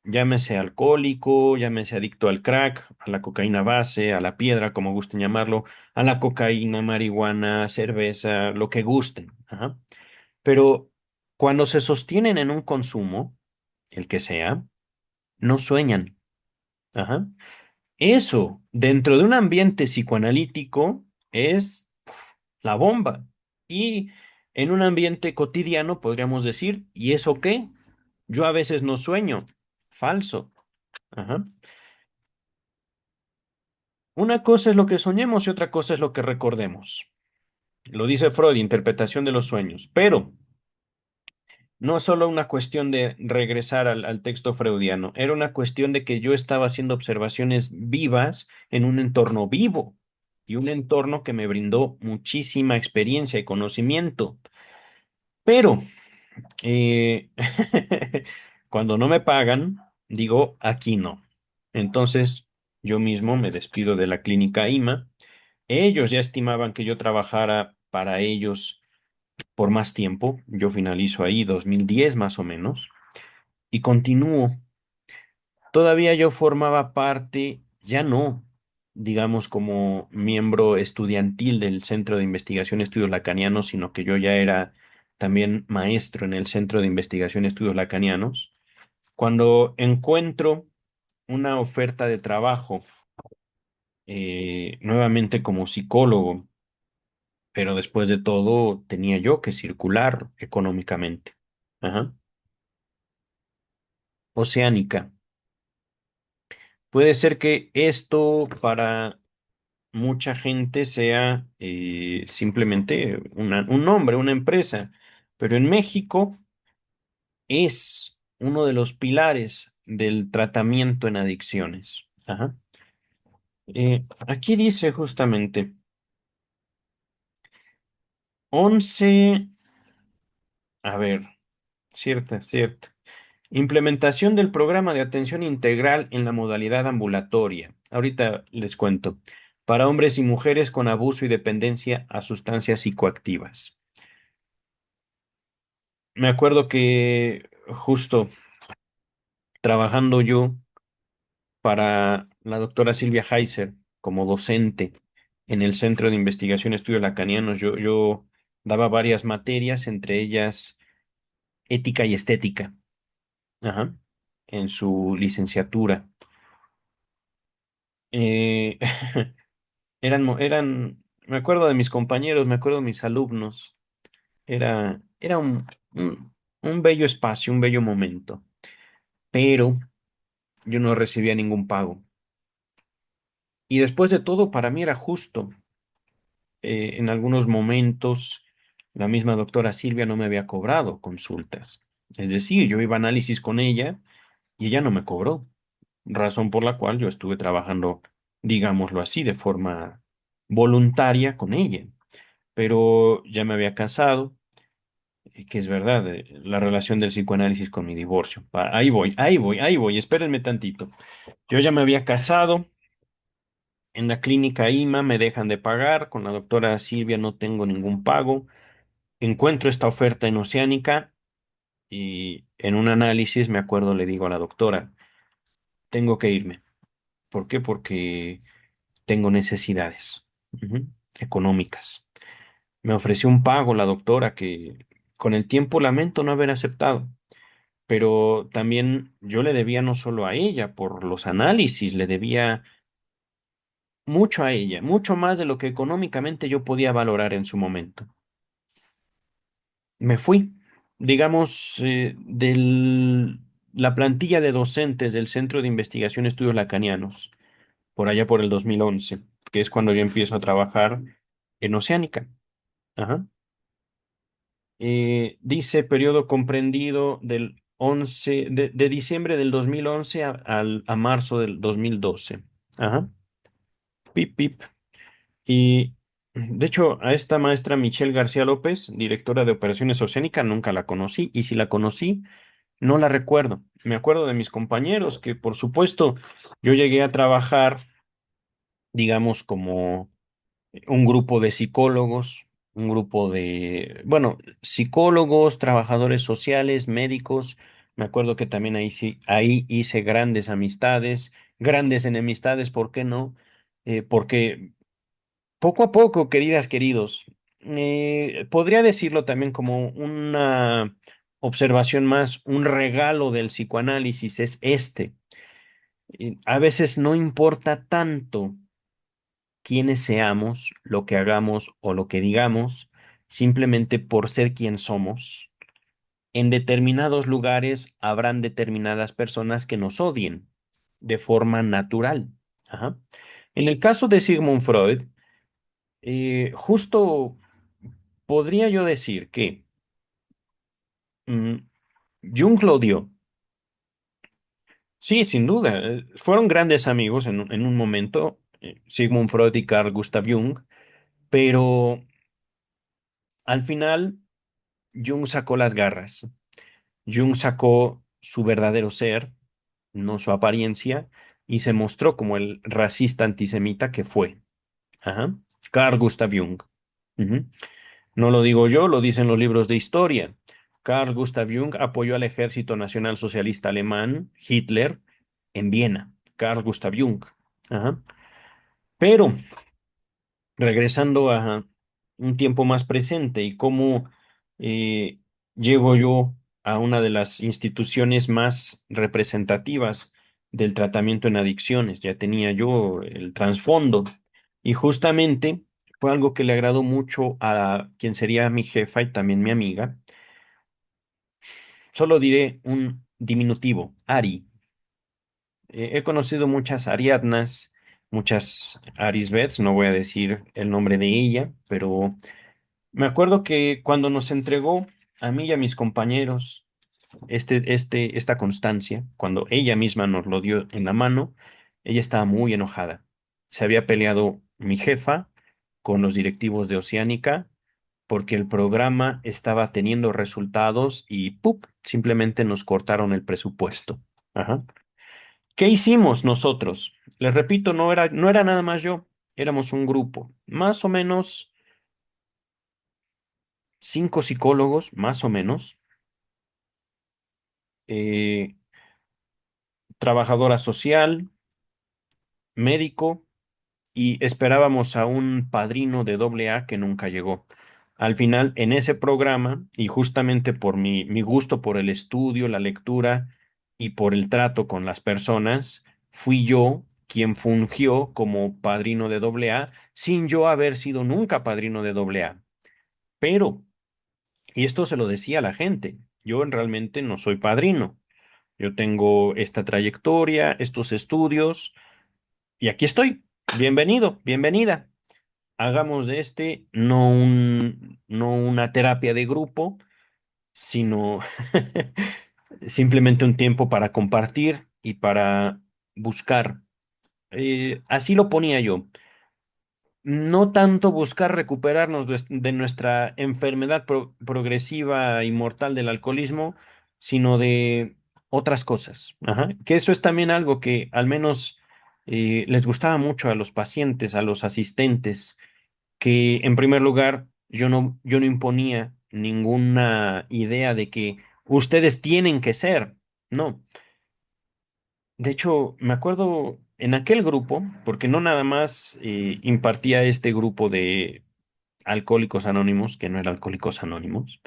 llámese alcohólico, llámese adicto al crack, a la cocaína base, a la piedra, como gusten llamarlo, a la cocaína, marihuana, cerveza, lo que gusten, ajá. Pero cuando se sostienen en un consumo, el que sea, no sueñan. Ajá. Eso, dentro de un ambiente psicoanalítico, es la bomba. Y en un ambiente cotidiano podríamos decir, ¿y eso qué? Yo a veces no sueño. Falso. Ajá. Una cosa es lo que soñemos y otra cosa es lo que recordemos. Lo dice Freud, interpretación de los sueños. Pero no es solo una cuestión de regresar al texto freudiano, era una cuestión de que yo estaba haciendo observaciones vivas en un entorno vivo y un entorno que me brindó muchísima experiencia y conocimiento. Pero eh, cuando no me pagan, digo, aquí no. Entonces yo mismo me despido de la clínica IMA. Ellos ya estimaban que yo trabajara para ellos por más tiempo. Yo finalizo ahí 2010 más o menos y continúo. Todavía yo formaba parte, ya no, digamos, como miembro estudiantil del Centro de Investigación y Estudios Lacanianos, sino que yo ya era también maestro en el Centro de Investigación y Estudios Lacanianos. Cuando encuentro una oferta de trabajo, nuevamente como psicólogo, pero después de todo tenía yo que circular económicamente. Ajá. Oceánica. Puede ser que esto para mucha gente sea simplemente un nombre, una empresa, pero en México es uno de los pilares del tratamiento en adicciones. Ajá. Aquí dice justamente 11, a ver, cierta. Implementación del programa de atención integral en la modalidad ambulatoria. Ahorita les cuento. Para hombres y mujeres con abuso y dependencia a sustancias psicoactivas. me acuerdo que justo trabajando yo para la doctora Silvia Heiser como docente en el Centro de Investigación Estudios Lacanianos, yo daba varias materias, entre ellas ética y estética, ajá, en su licenciatura. Eh, me acuerdo de mis compañeros, me acuerdo de mis alumnos. Era un bello espacio, un bello momento, pero yo no recibía ningún pago. Y después de todo, para mí era justo. En algunos momentos, la misma doctora Silvia no me había cobrado consultas. Es decir, yo iba a análisis con ella y ella no me cobró, razón por la cual yo estuve trabajando, digámoslo así, de forma voluntaria con ella. Pero ya me había casado, que es verdad, la relación del psicoanálisis con mi divorcio. Ahí voy, espérenme tantito. Yo ya me había casado, en la clínica IMA me dejan de pagar, con la doctora Silvia no tengo ningún pago. Encuentro esta oferta en Oceánica y en un análisis me acuerdo, le digo a la doctora, tengo que irme. ¿Por qué? Porque tengo necesidades, ujú, económicas. Me ofreció un pago la doctora que con el tiempo lamento no haber aceptado, pero también yo le debía no solo a ella por los análisis, le debía mucho a ella, mucho más de lo que económicamente yo podía valorar en su momento. Me fui, digamos, la plantilla de docentes del Centro de Investigación Estudios Lacanianos, por allá por el 2011, que es cuando yo empiezo a trabajar en Oceánica. Ajá. Dice periodo comprendido del 11 de diciembre del 2011 a marzo del 2012. Ajá. Pip, pip. Y de hecho, a esta maestra Michelle García López, directora de Operaciones Oceánica, nunca la conocí. Y si la conocí, no la recuerdo. Me acuerdo de mis compañeros que, por supuesto, yo llegué a trabajar, digamos, como un grupo de psicólogos, un grupo de, bueno, psicólogos, trabajadores sociales, médicos. Me acuerdo que también ahí sí, ahí hice grandes enemistades, ¿por qué no? Porque poco a poco, queridas, queridos, podría decirlo también como una observación más, un regalo del psicoanálisis es este. A veces no importa tanto quiénes seamos, lo que hagamos o lo que digamos, simplemente por ser quien somos. En determinados lugares habrán determinadas personas que nos odien de forma natural. Ajá. En el caso de Sigmund Freud, justo podría yo decir que mm, Jung lo dio. Sí, sin duda. Fueron grandes amigos en un momento, Sigmund Freud y Carl Gustav Jung, pero al final Jung sacó las garras. Jung sacó su verdadero ser, no su apariencia, y se mostró como el racista antisemita que fue. Ajá. Carl Gustav Jung. Ujú. No lo digo yo, lo dicen los libros de historia. Carl Gustav Jung apoyó al Ejército Nacional Socialista Alemán, Hitler, en Viena. Carl Gustav Jung. Ajá. Pero regresando a un tiempo más presente y cómo eh, llego yo a una de las instituciones más representativas del tratamiento en adicciones. Ya tenía yo el trasfondo y justamente fue algo que le agradó mucho a quien sería mi jefa y también mi amiga. Solo diré un diminutivo, Ari. He conocido muchas Ariadnas, muchas Arisbets, no voy a decir el nombre de ella, pero me acuerdo que cuando nos entregó a mí y a mis compañeros esta constancia, cuando ella misma nos lo dio en la mano, ella estaba muy enojada. Se había peleado mi jefa con los directivos de Oceánica porque el programa estaba teniendo resultados y ¡pup! Simplemente nos cortaron el presupuesto. Ajá. ¿Qué hicimos nosotros? Les repito, no era nada más yo, éramos un grupo, más o menos 5 psicólogos, más o menos, eh, trabajadora social, médico y esperábamos a un padrino de doble A que nunca llegó. Al final, en ese programa, y justamente por mi gusto por el estudio, la lectura y por el trato con las personas, fui yo quien fungió como padrino de doble A, sin yo haber sido nunca padrino de doble A. Pero, y esto se lo decía a la gente, yo realmente no soy padrino. Yo tengo esta trayectoria, estos estudios, y aquí estoy. Bienvenido, bienvenida. Hagamos de este no una terapia de grupo, sino simplemente un tiempo para compartir y para buscar. Así lo ponía yo. No tanto buscar recuperarnos de nuestra enfermedad progresiva y mortal del alcoholismo, sino de otras cosas. Ajá. Que eso es también algo que al menos les gustaba mucho a los pacientes, a los asistentes que en primer lugar yo no imponía ninguna idea de que ustedes tienen que ser. No. De hecho, me acuerdo en aquel grupo, porque no nada más impartía este grupo de Alcohólicos Anónimos, que no era Alcohólicos Anónimos,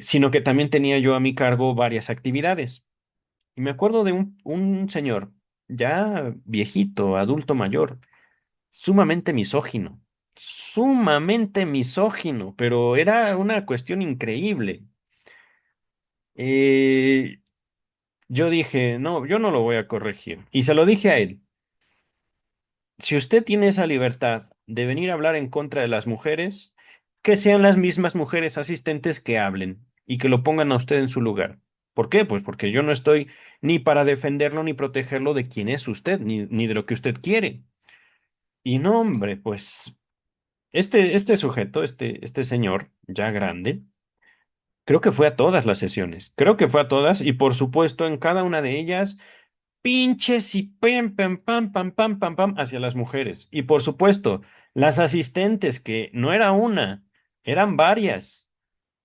sino que también tenía yo a mi cargo varias actividades. Y me acuerdo de un señor, ya viejito, adulto mayor, sumamente misógino, pero era una cuestión increíble. Eh, yo dije, no, yo no lo voy a corregir. Y se lo dije a él, si usted tiene esa libertad de venir a hablar en contra de las mujeres, que sean las mismas mujeres asistentes que hablen y que lo pongan a usted en su lugar. ¿Por qué? Pues porque yo no estoy ni para defenderlo ni protegerlo de quién es usted, ni de lo que usted quiere. Y no, hombre, pues este sujeto, este señor, ya grande, creo que fue a todas las sesiones, creo que fue a todas y por supuesto en cada una de ellas, pinches y pam, pam, pam, pam, pam, pam, pam, hacia las mujeres. Y por supuesto, las asistentes, que no era una, eran varias.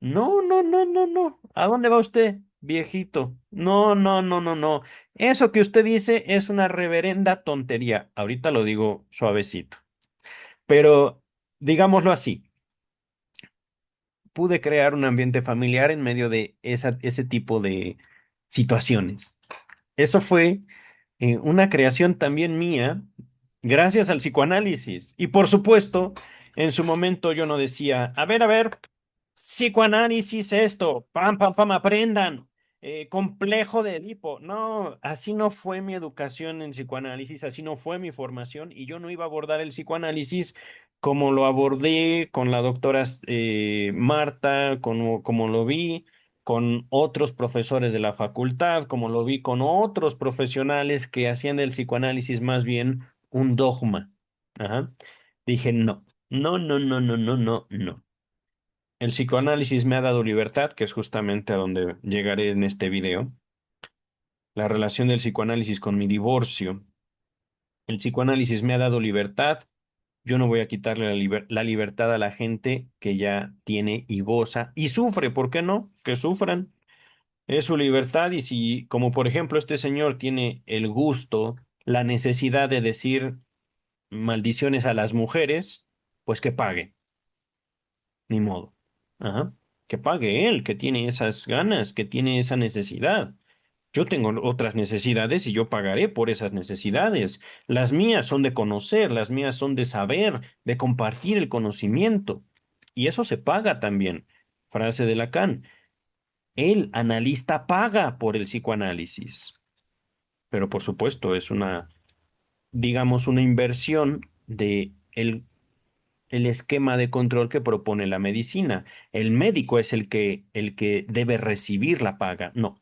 No, no, no, no, no. ¿A dónde va usted, viejito? No, no, no, no, no. Eso que usted dice es una reverenda tontería. Ahorita lo digo suavecito. Pero digámoslo así, pude crear un ambiente familiar en medio de ese tipo de situaciones. Eso fue una creación también mía, gracias al psicoanálisis. Y por supuesto, en su momento yo no decía, a ver, psicoanálisis esto, pam, pam, pam, aprendan, complejo de Edipo. No, así no fue mi educación en psicoanálisis, así no fue mi formación y yo no iba a abordar el psicoanálisis como lo abordé con la doctora Marta, como lo vi con otros profesores de la facultad, como lo vi con otros profesionales que hacían del psicoanálisis más bien un dogma. Ajá. Dije, no, no, no, no, no, no, no, no. El psicoanálisis me ha dado libertad, que es justamente a donde llegaré en este video. La relación del psicoanálisis con mi divorcio. El psicoanálisis me ha dado libertad. Yo no voy a quitarle la libertad a la gente que ya tiene y goza y sufre. ¿Por qué no? Que sufran. Es su libertad y si, como por ejemplo, este señor tiene el gusto, la necesidad de decir maldiciones a las mujeres, pues que pague, ni modo. Ajá. Que pague él, que tiene esas ganas, que tiene esa necesidad. Yo tengo otras necesidades y yo pagaré por esas necesidades. Las mías son de conocer, las mías son de saber, de compartir el conocimiento. Y eso se paga también. Frase de Lacan. El analista paga por el psicoanálisis, pero por supuesto es una, digamos, una inversión de el esquema de control que propone la medicina. El médico es el que debe recibir la paga, no.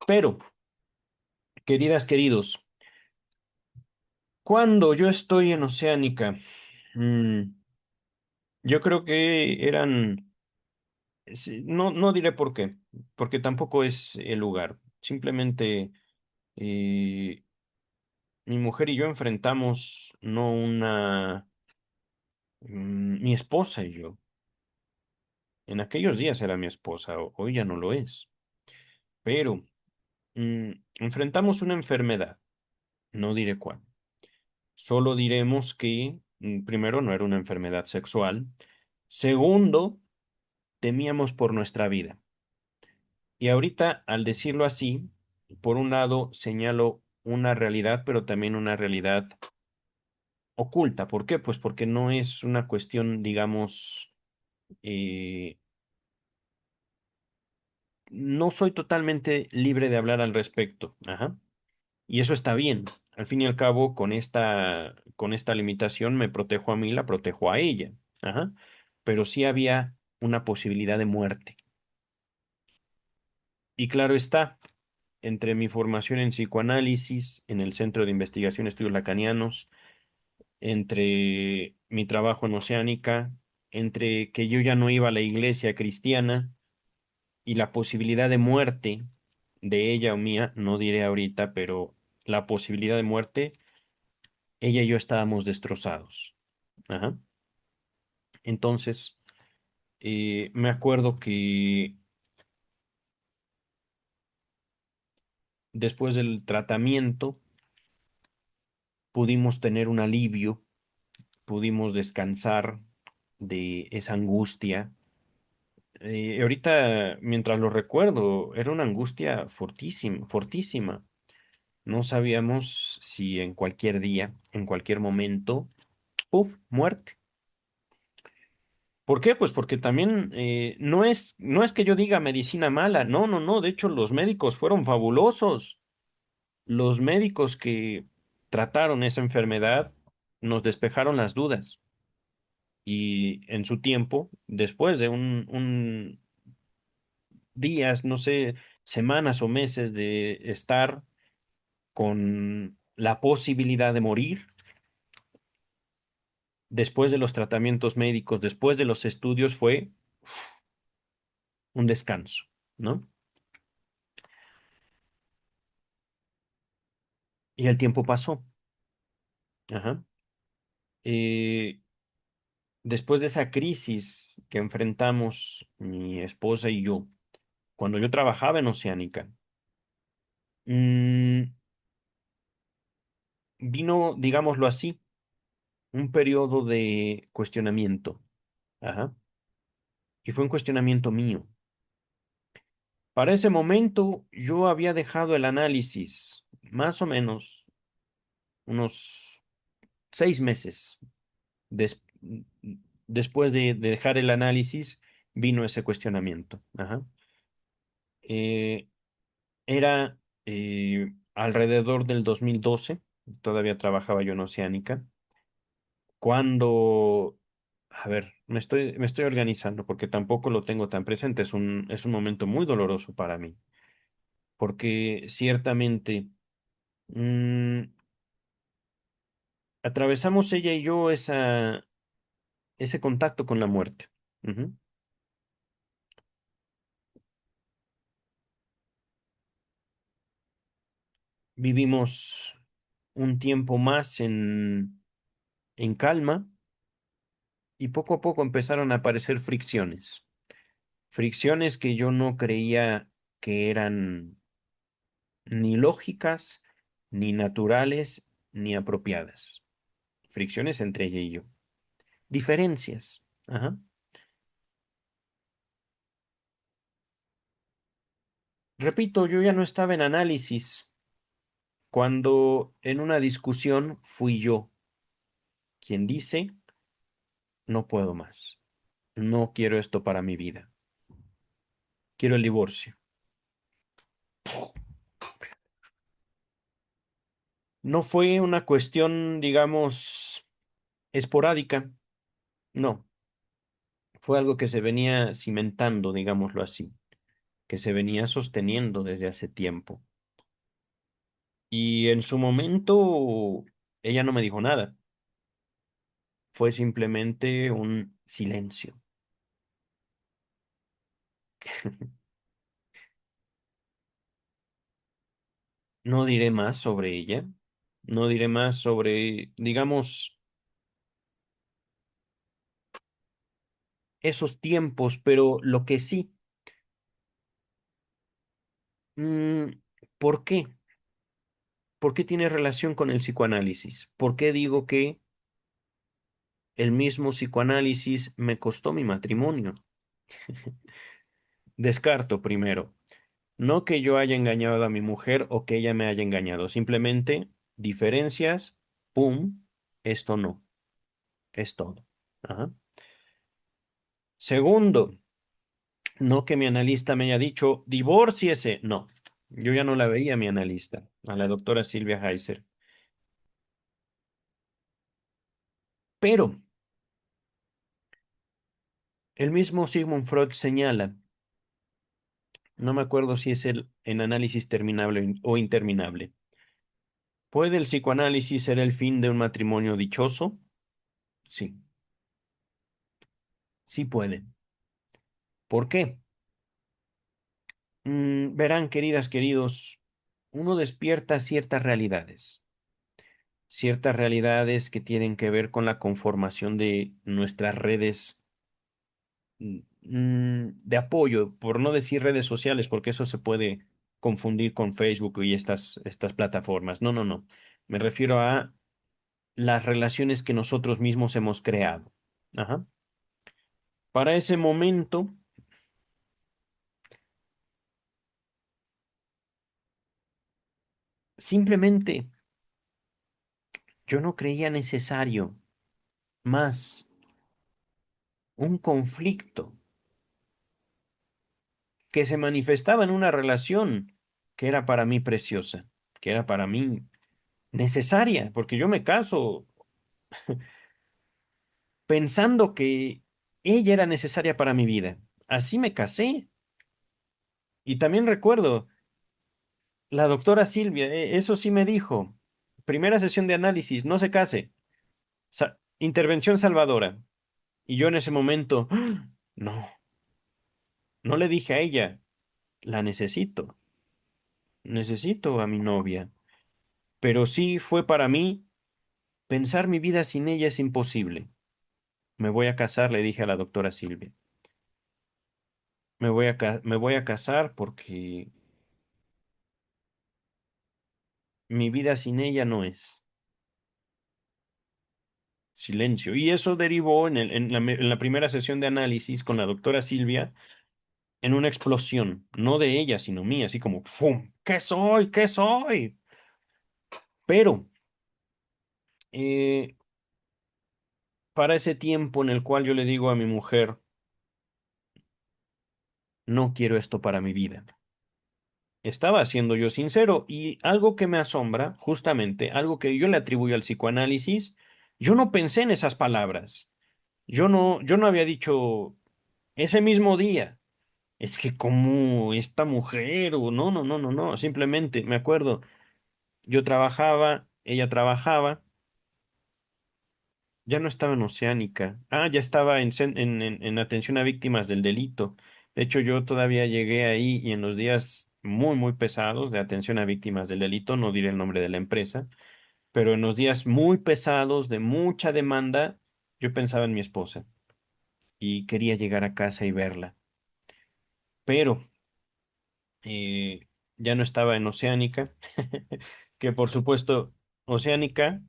Pero, queridas, queridos, cuando yo estoy en Oceánica, mm, yo creo que eran, sí, no diré por qué, porque tampoco es el lugar. Simplemente eh, mi mujer y yo enfrentamos no una, mi esposa y yo. En aquellos días era mi esposa, hoy ya no lo es. pero enfrentamos una enfermedad, no diré cuál. Solo diremos que, primero, no era una enfermedad sexual. Segundo, temíamos por nuestra vida. Y ahorita, al decirlo así, por un lado señalo una realidad, pero también una realidad oculta. ¿Por qué? Pues porque no es una cuestión, digamos, eh, no soy totalmente libre de hablar al respecto. Ajá. Y eso está bien. Al fin y al cabo, con esta limitación me protejo a mí, la protejo a ella. Ajá. Pero sí había una posibilidad de muerte. Y claro está, entre mi formación en psicoanálisis, en el Centro de Investigación Estudios Lacanianos, entre mi trabajo en Oceánica, entre que yo ya no iba a la iglesia cristiana y la posibilidad de muerte de ella o mía, no diré ahorita, pero la posibilidad de muerte, ella y yo estábamos destrozados. Ajá. Entonces, me acuerdo que después del tratamiento pudimos tener un alivio, pudimos descansar de esa angustia. Ahorita, mientras lo recuerdo, era una angustia fortísima, fortísima. No sabíamos si en cualquier día, en cualquier momento, ¡puf!, muerte. ¿Por qué? Pues porque también no es que yo diga medicina mala, no, no, no, de hecho los médicos fueron fabulosos. Los médicos que trataron esa enfermedad nos despejaron las dudas y en su tiempo, después de un días, no sé, semanas o meses de estar con la posibilidad de morir, después de los tratamientos médicos, después de los estudios, fue un descanso, ¿no? Y el tiempo pasó. Ajá. Eh, Después de esa crisis que enfrentamos mi esposa y yo, cuando yo trabajaba en Oceánica, mm, vino, digámoslo así, un periodo de cuestionamiento. Ajá. Y fue un cuestionamiento mío. Para ese momento yo había dejado el análisis, más o menos unos 6 meses. Des- Después de dejar el análisis, vino ese cuestionamiento. Ajá. Eh, Era alrededor del 2012, todavía trabajaba yo en Oceánica, cuando, a ver, me estoy organizando porque tampoco lo tengo tan presente, es un momento muy doloroso para mí, porque ciertamente mm, atravesamos ella y yo ese contacto con la muerte. Ujú. Vivimos un tiempo más en calma y poco a poco empezaron a aparecer fricciones. Fricciones que yo no creía que eran ni lógicas, ni naturales, ni apropiadas. Fricciones entre ella y yo. Diferencias. Ajá. Repito, yo ya no estaba en análisis cuando en una discusión fui yo quien dice, no puedo más. No quiero esto para mi vida. Quiero el divorcio. No fue una cuestión, digamos, esporádica. No, fue algo que se venía cimentando, digámoslo así, que se venía sosteniendo desde hace tiempo. Y en su momento ella no me dijo nada, fue simplemente un silencio. No diré más sobre ella, no diré más sobre, digamos, esos tiempos, pero lo que sí, Mm, ¿Por qué? ¿Por qué tiene relación con el psicoanálisis? ¿Por qué digo que el mismo psicoanálisis me costó mi matrimonio? Descarto primero. No que yo haya engañado a mi mujer o que ella me haya engañado. Simplemente diferencias, pum, esto no, es todo. Ajá. Segundo, no que mi analista me haya dicho, divórciese. No, yo ya no la veía a mi analista, a la doctora Silvia Heiser. Pero el mismo Sigmund Freud señala, no me acuerdo si es el en análisis terminable o interminable. ¿Puede el psicoanálisis ser el fin de un matrimonio dichoso? Sí, sí puede. ¿Por qué? Verán, queridas, queridos, uno despierta ciertas realidades que tienen que ver con la conformación de nuestras redes de apoyo, por no decir redes sociales, porque eso se puede confundir con Facebook y estas plataformas. No, no, no. Me refiero a las relaciones que nosotros mismos hemos creado. Ajá. Para ese momento, simplemente yo no creía necesario más un conflicto que se manifestaba en una relación que era para mí preciosa, que era para mí necesaria, porque yo me caso pensando que ella era necesaria para mi vida. Así me casé. Y también recuerdo, la doctora Silvia, eso sí me dijo, primera sesión de análisis, no se case, intervención salvadora. Y yo en ese momento, ¡ah! No, no le dije a ella, la necesito a mi novia. Pero sí fue para mí, pensar mi vida sin ella es imposible. Me voy a casar, le dije a la doctora Silvia. Me voy a casar porque mi vida sin ella no es. Silencio. Y eso derivó en la primera sesión de análisis con la doctora Silvia en una explosión, no de ella, sino mía, así como, ¡fum! ¿Qué soy? ¿Qué soy? Pero eh, para ese tiempo en el cual yo le digo a mi mujer, no quiero esto para mi vida. Estaba siendo yo sincero y algo que me asombra, justamente, algo que yo le atribuyo al psicoanálisis, yo no pensé en esas palabras. Yo no había dicho ese mismo día. Es que como esta mujer, o no, no, no, no, no, simplemente me acuerdo, yo trabajaba, ella trabajaba, ya no estaba en Oceánica, ya estaba en atención a víctimas del delito. De hecho, yo todavía llegué ahí y en los días muy, muy pesados de atención a víctimas del delito, no diré el nombre de la empresa, pero en los días muy pesados de mucha demanda, yo pensaba en mi esposa y quería llegar a casa y verla. Pero ya no estaba en Oceánica, que por supuesto, Oceánica,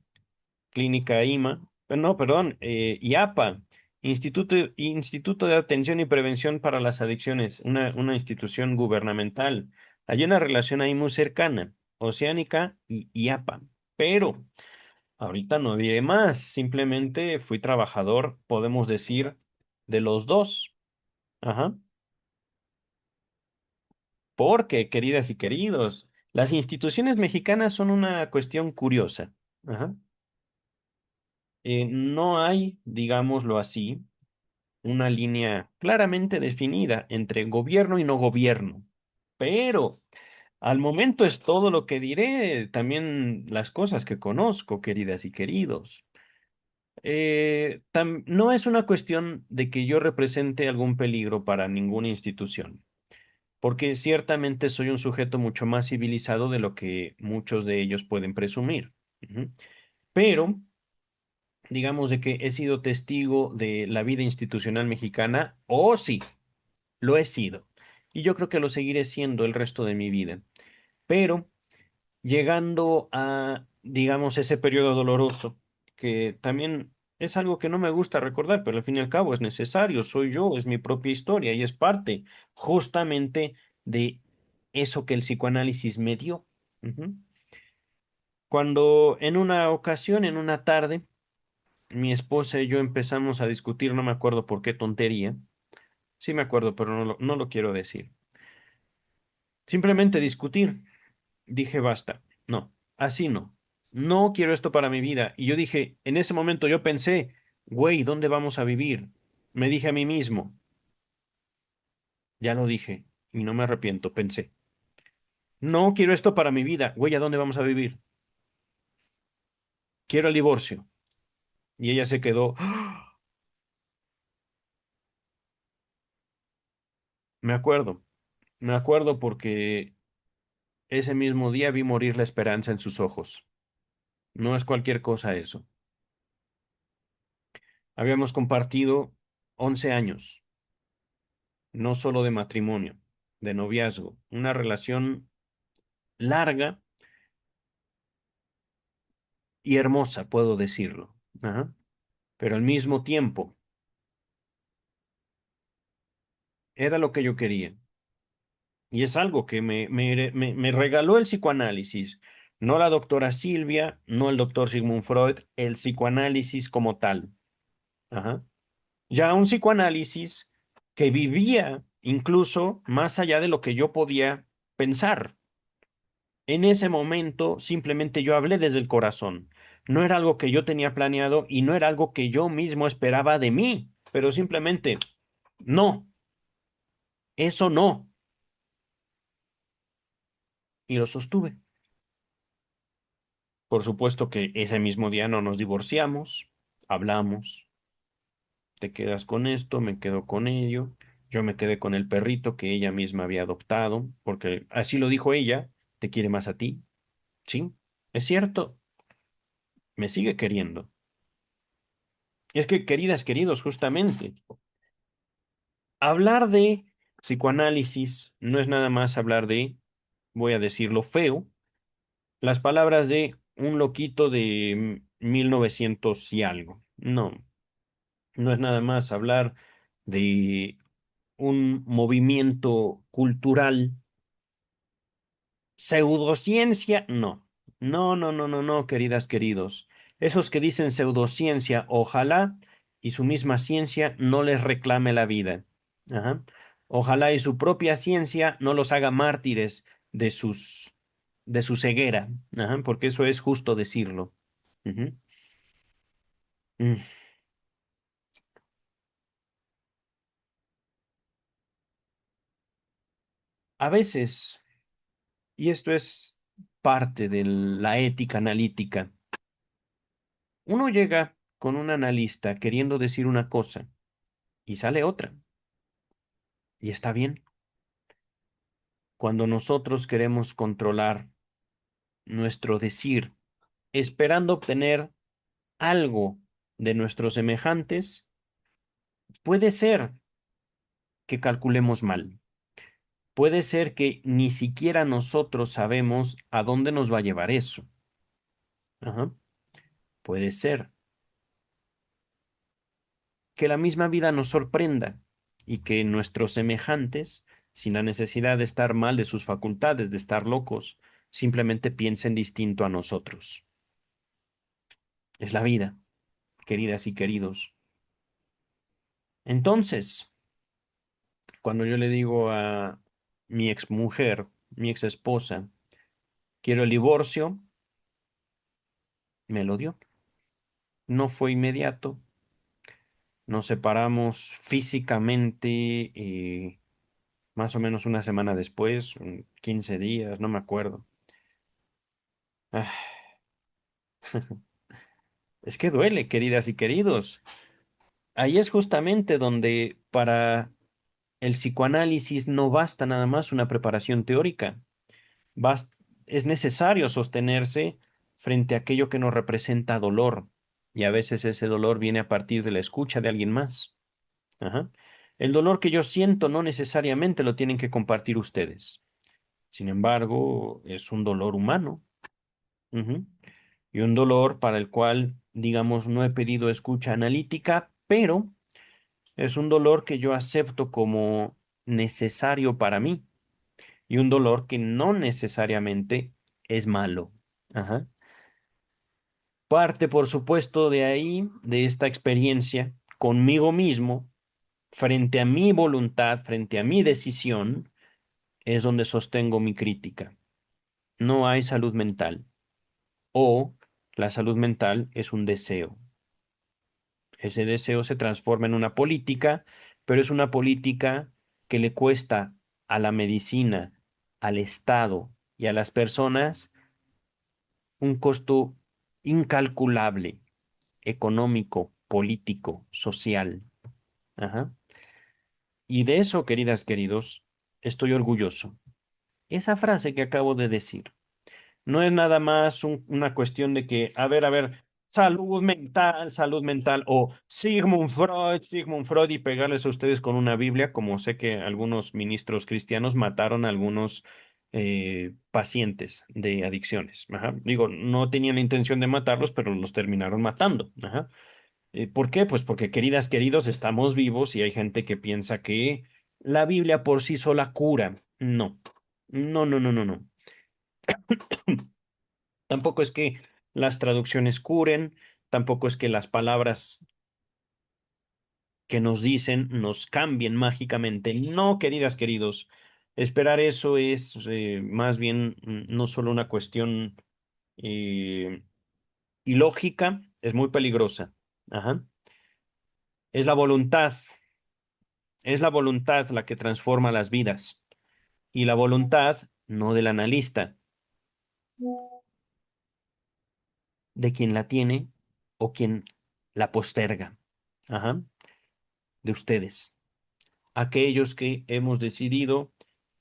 Clínica IMA, no, perdón, IAPA, Instituto de Atención y Prevención para las Adicciones, una institución gubernamental. Hay una relación ahí muy cercana, Oceánica y IAPA, pero ahorita no diré más, simplemente fui trabajador, podemos decir, de los dos. Ajá. Porque, queridas y queridos, las instituciones mexicanas son una cuestión curiosa. Ajá. No hay, digámoslo así, una línea claramente definida entre gobierno y no gobierno. Pero al momento es todo lo que diré, también las cosas que conozco, queridas y queridos. No es una cuestión de que yo represente algún peligro para ninguna institución, porque ciertamente soy un sujeto mucho más civilizado de lo que muchos de ellos pueden presumir. Ujú. Pero, digamos de que he sido testigo de la vida institucional mexicana, o sí, lo he sido. y yo creo que lo seguiré siendo el resto de mi vida. Pero llegando a, digamos, ese periodo doloroso, que también es algo que no me gusta recordar, pero al fin y al cabo es necesario, soy yo, es mi propia historia y es parte justamente de eso que el psicoanálisis me dio. Ujú. Cuando en una ocasión, en una tarde, mi esposa y yo empezamos a discutir, no me acuerdo por qué tontería, sí me acuerdo, pero no lo quiero decir. Simplemente discutir. Dije, basta, no, así no. No quiero esto para mi vida. Y yo dije, en ese momento yo pensé, güey, ¿dónde vamos a vivir? Me dije a mí mismo, ya lo dije, y no me arrepiento, pensé, no quiero esto para mi vida, güey, ¿a dónde vamos a vivir? Quiero el divorcio. Y ella se quedó, "Ah". Me me acuerdo porque ese mismo día vi morir la esperanza en sus ojos. No es cualquier cosa eso. Habíamos compartido 11 años, no solo de matrimonio, de noviazgo, una relación larga y hermosa, puedo decirlo. Ajá. Pero al mismo tiempo, era lo que yo quería. Y es algo que me regaló el psicoanálisis. No la doctora Silvia, no el doctor Sigmund Freud, el psicoanálisis como tal. Ajá. Ya un psicoanálisis que vivía incluso más allá de lo que yo podía pensar. En ese momento simplemente yo hablé desde el corazón. No era algo que yo tenía planeado y no era algo que yo mismo esperaba de mí, pero simplemente no, eso no. Y lo sostuve. Por supuesto que ese mismo día no nos divorciamos, hablamos, te quedas con esto, me quedo con ello. Yo me quedé con el perrito que ella misma había adoptado, porque así lo dijo ella, te quiere más a ti. Sí, es cierto, me sigue queriendo. Y es que, queridas, queridos, justamente. Hablar de psicoanálisis no es nada más hablar de, voy a decirlo feo, las palabras de un loquito de 1900 y algo. No, no es nada más hablar de un movimiento cultural. Pseudociencia, no. No, queridas, queridos. Esos que dicen pseudociencia, ojalá y su misma ciencia no les reclame la vida. Ajá. Ojalá y su propia ciencia no los haga mártires de de su ceguera. Ajá, porque eso es justo decirlo. Ujú. Mm. A veces, y esto es parte de la ética analítica, uno llega con un analista queriendo decir una cosa y sale otra. Y está bien. Cuando nosotros queremos controlar nuestro decir, esperando obtener algo de nuestros semejantes, puede ser que calculemos mal. Puede ser que ni siquiera nosotros sabemos a dónde nos va a llevar eso. Ajá. Puede ser que la misma vida nos sorprenda y que nuestros semejantes, sin la necesidad de estar mal de sus facultades, de estar locos, simplemente piensen distinto a nosotros. Es la vida, queridas y queridos. Entonces, cuando yo le digo a mi exmujer, mi ex esposa, quiero el divorcio, me lo dio. No fue inmediato. Nos separamos físicamente más o menos una semana después, 15 días, no me acuerdo. Ah, es que duele, queridas y queridos. Ahí es justamente donde para el psicoanálisis no basta nada más una preparación teórica. Es necesario sostenerse frente a aquello que nos representa dolor. Y a veces ese dolor viene a partir de la escucha de alguien más. Ajá. El dolor que yo siento no necesariamente lo tienen que compartir ustedes. Sin embargo, es un dolor humano. Ujú. Y un dolor para el cual, digamos, no he pedido escucha analítica, pero es un dolor que yo acepto como necesario para mí y un dolor que no necesariamente es malo. Ajá. Parte, por supuesto, de ahí, de esta experiencia conmigo mismo, frente a mi voluntad, frente a mi decisión, es donde sostengo mi crítica. No hay salud mental o la salud mental es un deseo. Ese deseo se transforma en una política, pero es una política que le cuesta a la medicina, al Estado y a las personas un costo incalculable, económico, político, social. Ajá. Y de eso, queridas, queridos, estoy orgulloso. Esa frase que acabo de decir no es nada más una cuestión de que, a ver, salud mental, o Sigmund Freud, y pegarles a ustedes con una Biblia, como sé que algunos ministros cristianos mataron a algunos pacientes de adicciones. Ajá. Digo, no tenían la intención de matarlos, pero los terminaron matando. Ajá. ¿Por qué? Pues porque, queridas, queridos, estamos vivos y hay gente que piensa que la Biblia por sí sola cura. No, no, no, no, no, no. Tampoco es que las traducciones curen, tampoco es que las palabras que nos dicen nos cambien mágicamente. No, queridas, queridos, esperar eso es más bien no solo una cuestión eh, ilógica, es muy peligrosa. Ajá. Es la voluntad, es la voluntad la que transforma las vidas y la voluntad no del analista, de quien la tiene o quien la posterga. Ajá. De ustedes, aquellos que hemos decidido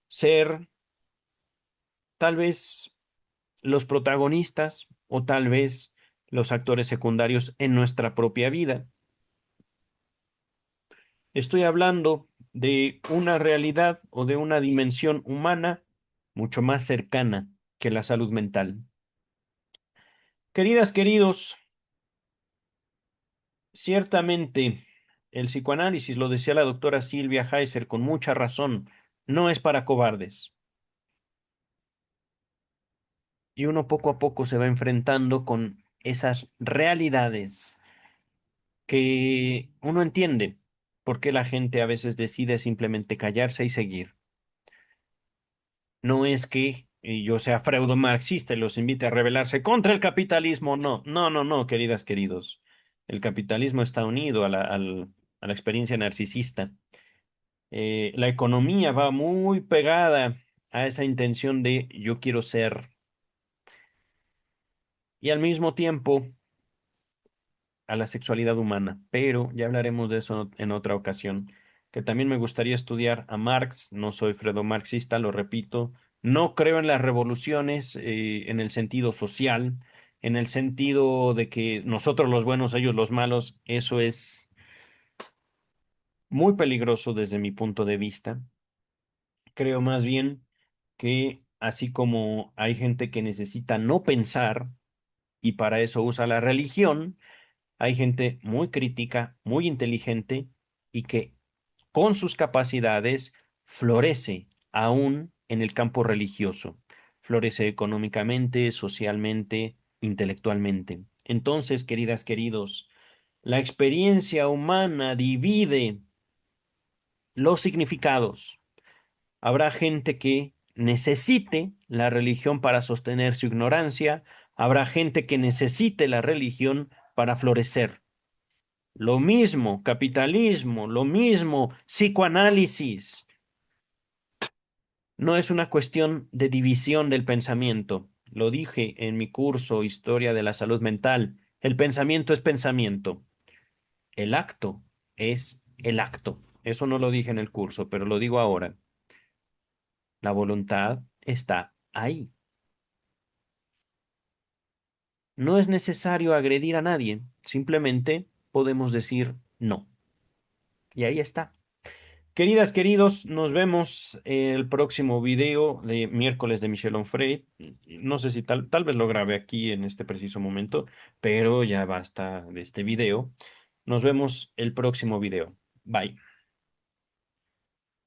ser tal vez los protagonistas o tal vez los actores secundarios en nuestra propia vida. Estoy hablando de una realidad o de una dimensión humana mucho más cercana que la salud mental. Queridas, queridos, ciertamente el psicoanálisis, lo decía la doctora Silvia Heiser con mucha razón, no es para cobardes. Y uno poco a poco se va enfrentando con esas realidades que uno entiende por qué la gente a veces decide simplemente callarse y seguir. No es que yo sea freudo-marxista y los invite a rebelarse contra el capitalismo, no, no, no, no, queridas, queridos. El capitalismo está unido a la experiencia narcisista. La economía va muy pegada a esa intención de yo quiero ser. Y al mismo tiempo a la sexualidad humana, pero ya hablaremos de eso en otra ocasión, que también me gustaría estudiar a Marx, no soy fredomarxista, lo repito, no creo en las revoluciones en el sentido social, en el sentido de que nosotros los buenos, ellos los malos, eso es muy peligroso desde mi punto de vista. Creo más bien que así como hay gente que necesita no pensar y para eso usa la religión, hay gente muy crítica, muy inteligente y que con sus capacidades florece aún en el campo religioso, florece económicamente, socialmente, intelectualmente. Entonces, queridas, queridos, la experiencia humana divide los significados. Habrá gente que necesite la religión para sostener su ignorancia, habrá gente que necesite la religión para florecer. Lo mismo, capitalismo, lo mismo, psicoanálisis. No es una cuestión de división del pensamiento. Lo dije en mi curso Historia de la Salud Mental. El pensamiento es pensamiento. El acto es el acto. Eso no lo dije en el curso, pero lo digo ahora. La voluntad está ahí. No es necesario agredir a nadie. Simplemente podemos decir no. Y ahí está. Queridas, queridos, nos vemos el próximo video de miércoles de Michel Onfray. No sé si tal vez lo grabé aquí en este preciso momento, pero ya basta de este video. Nos vemos el próximo video. Bye.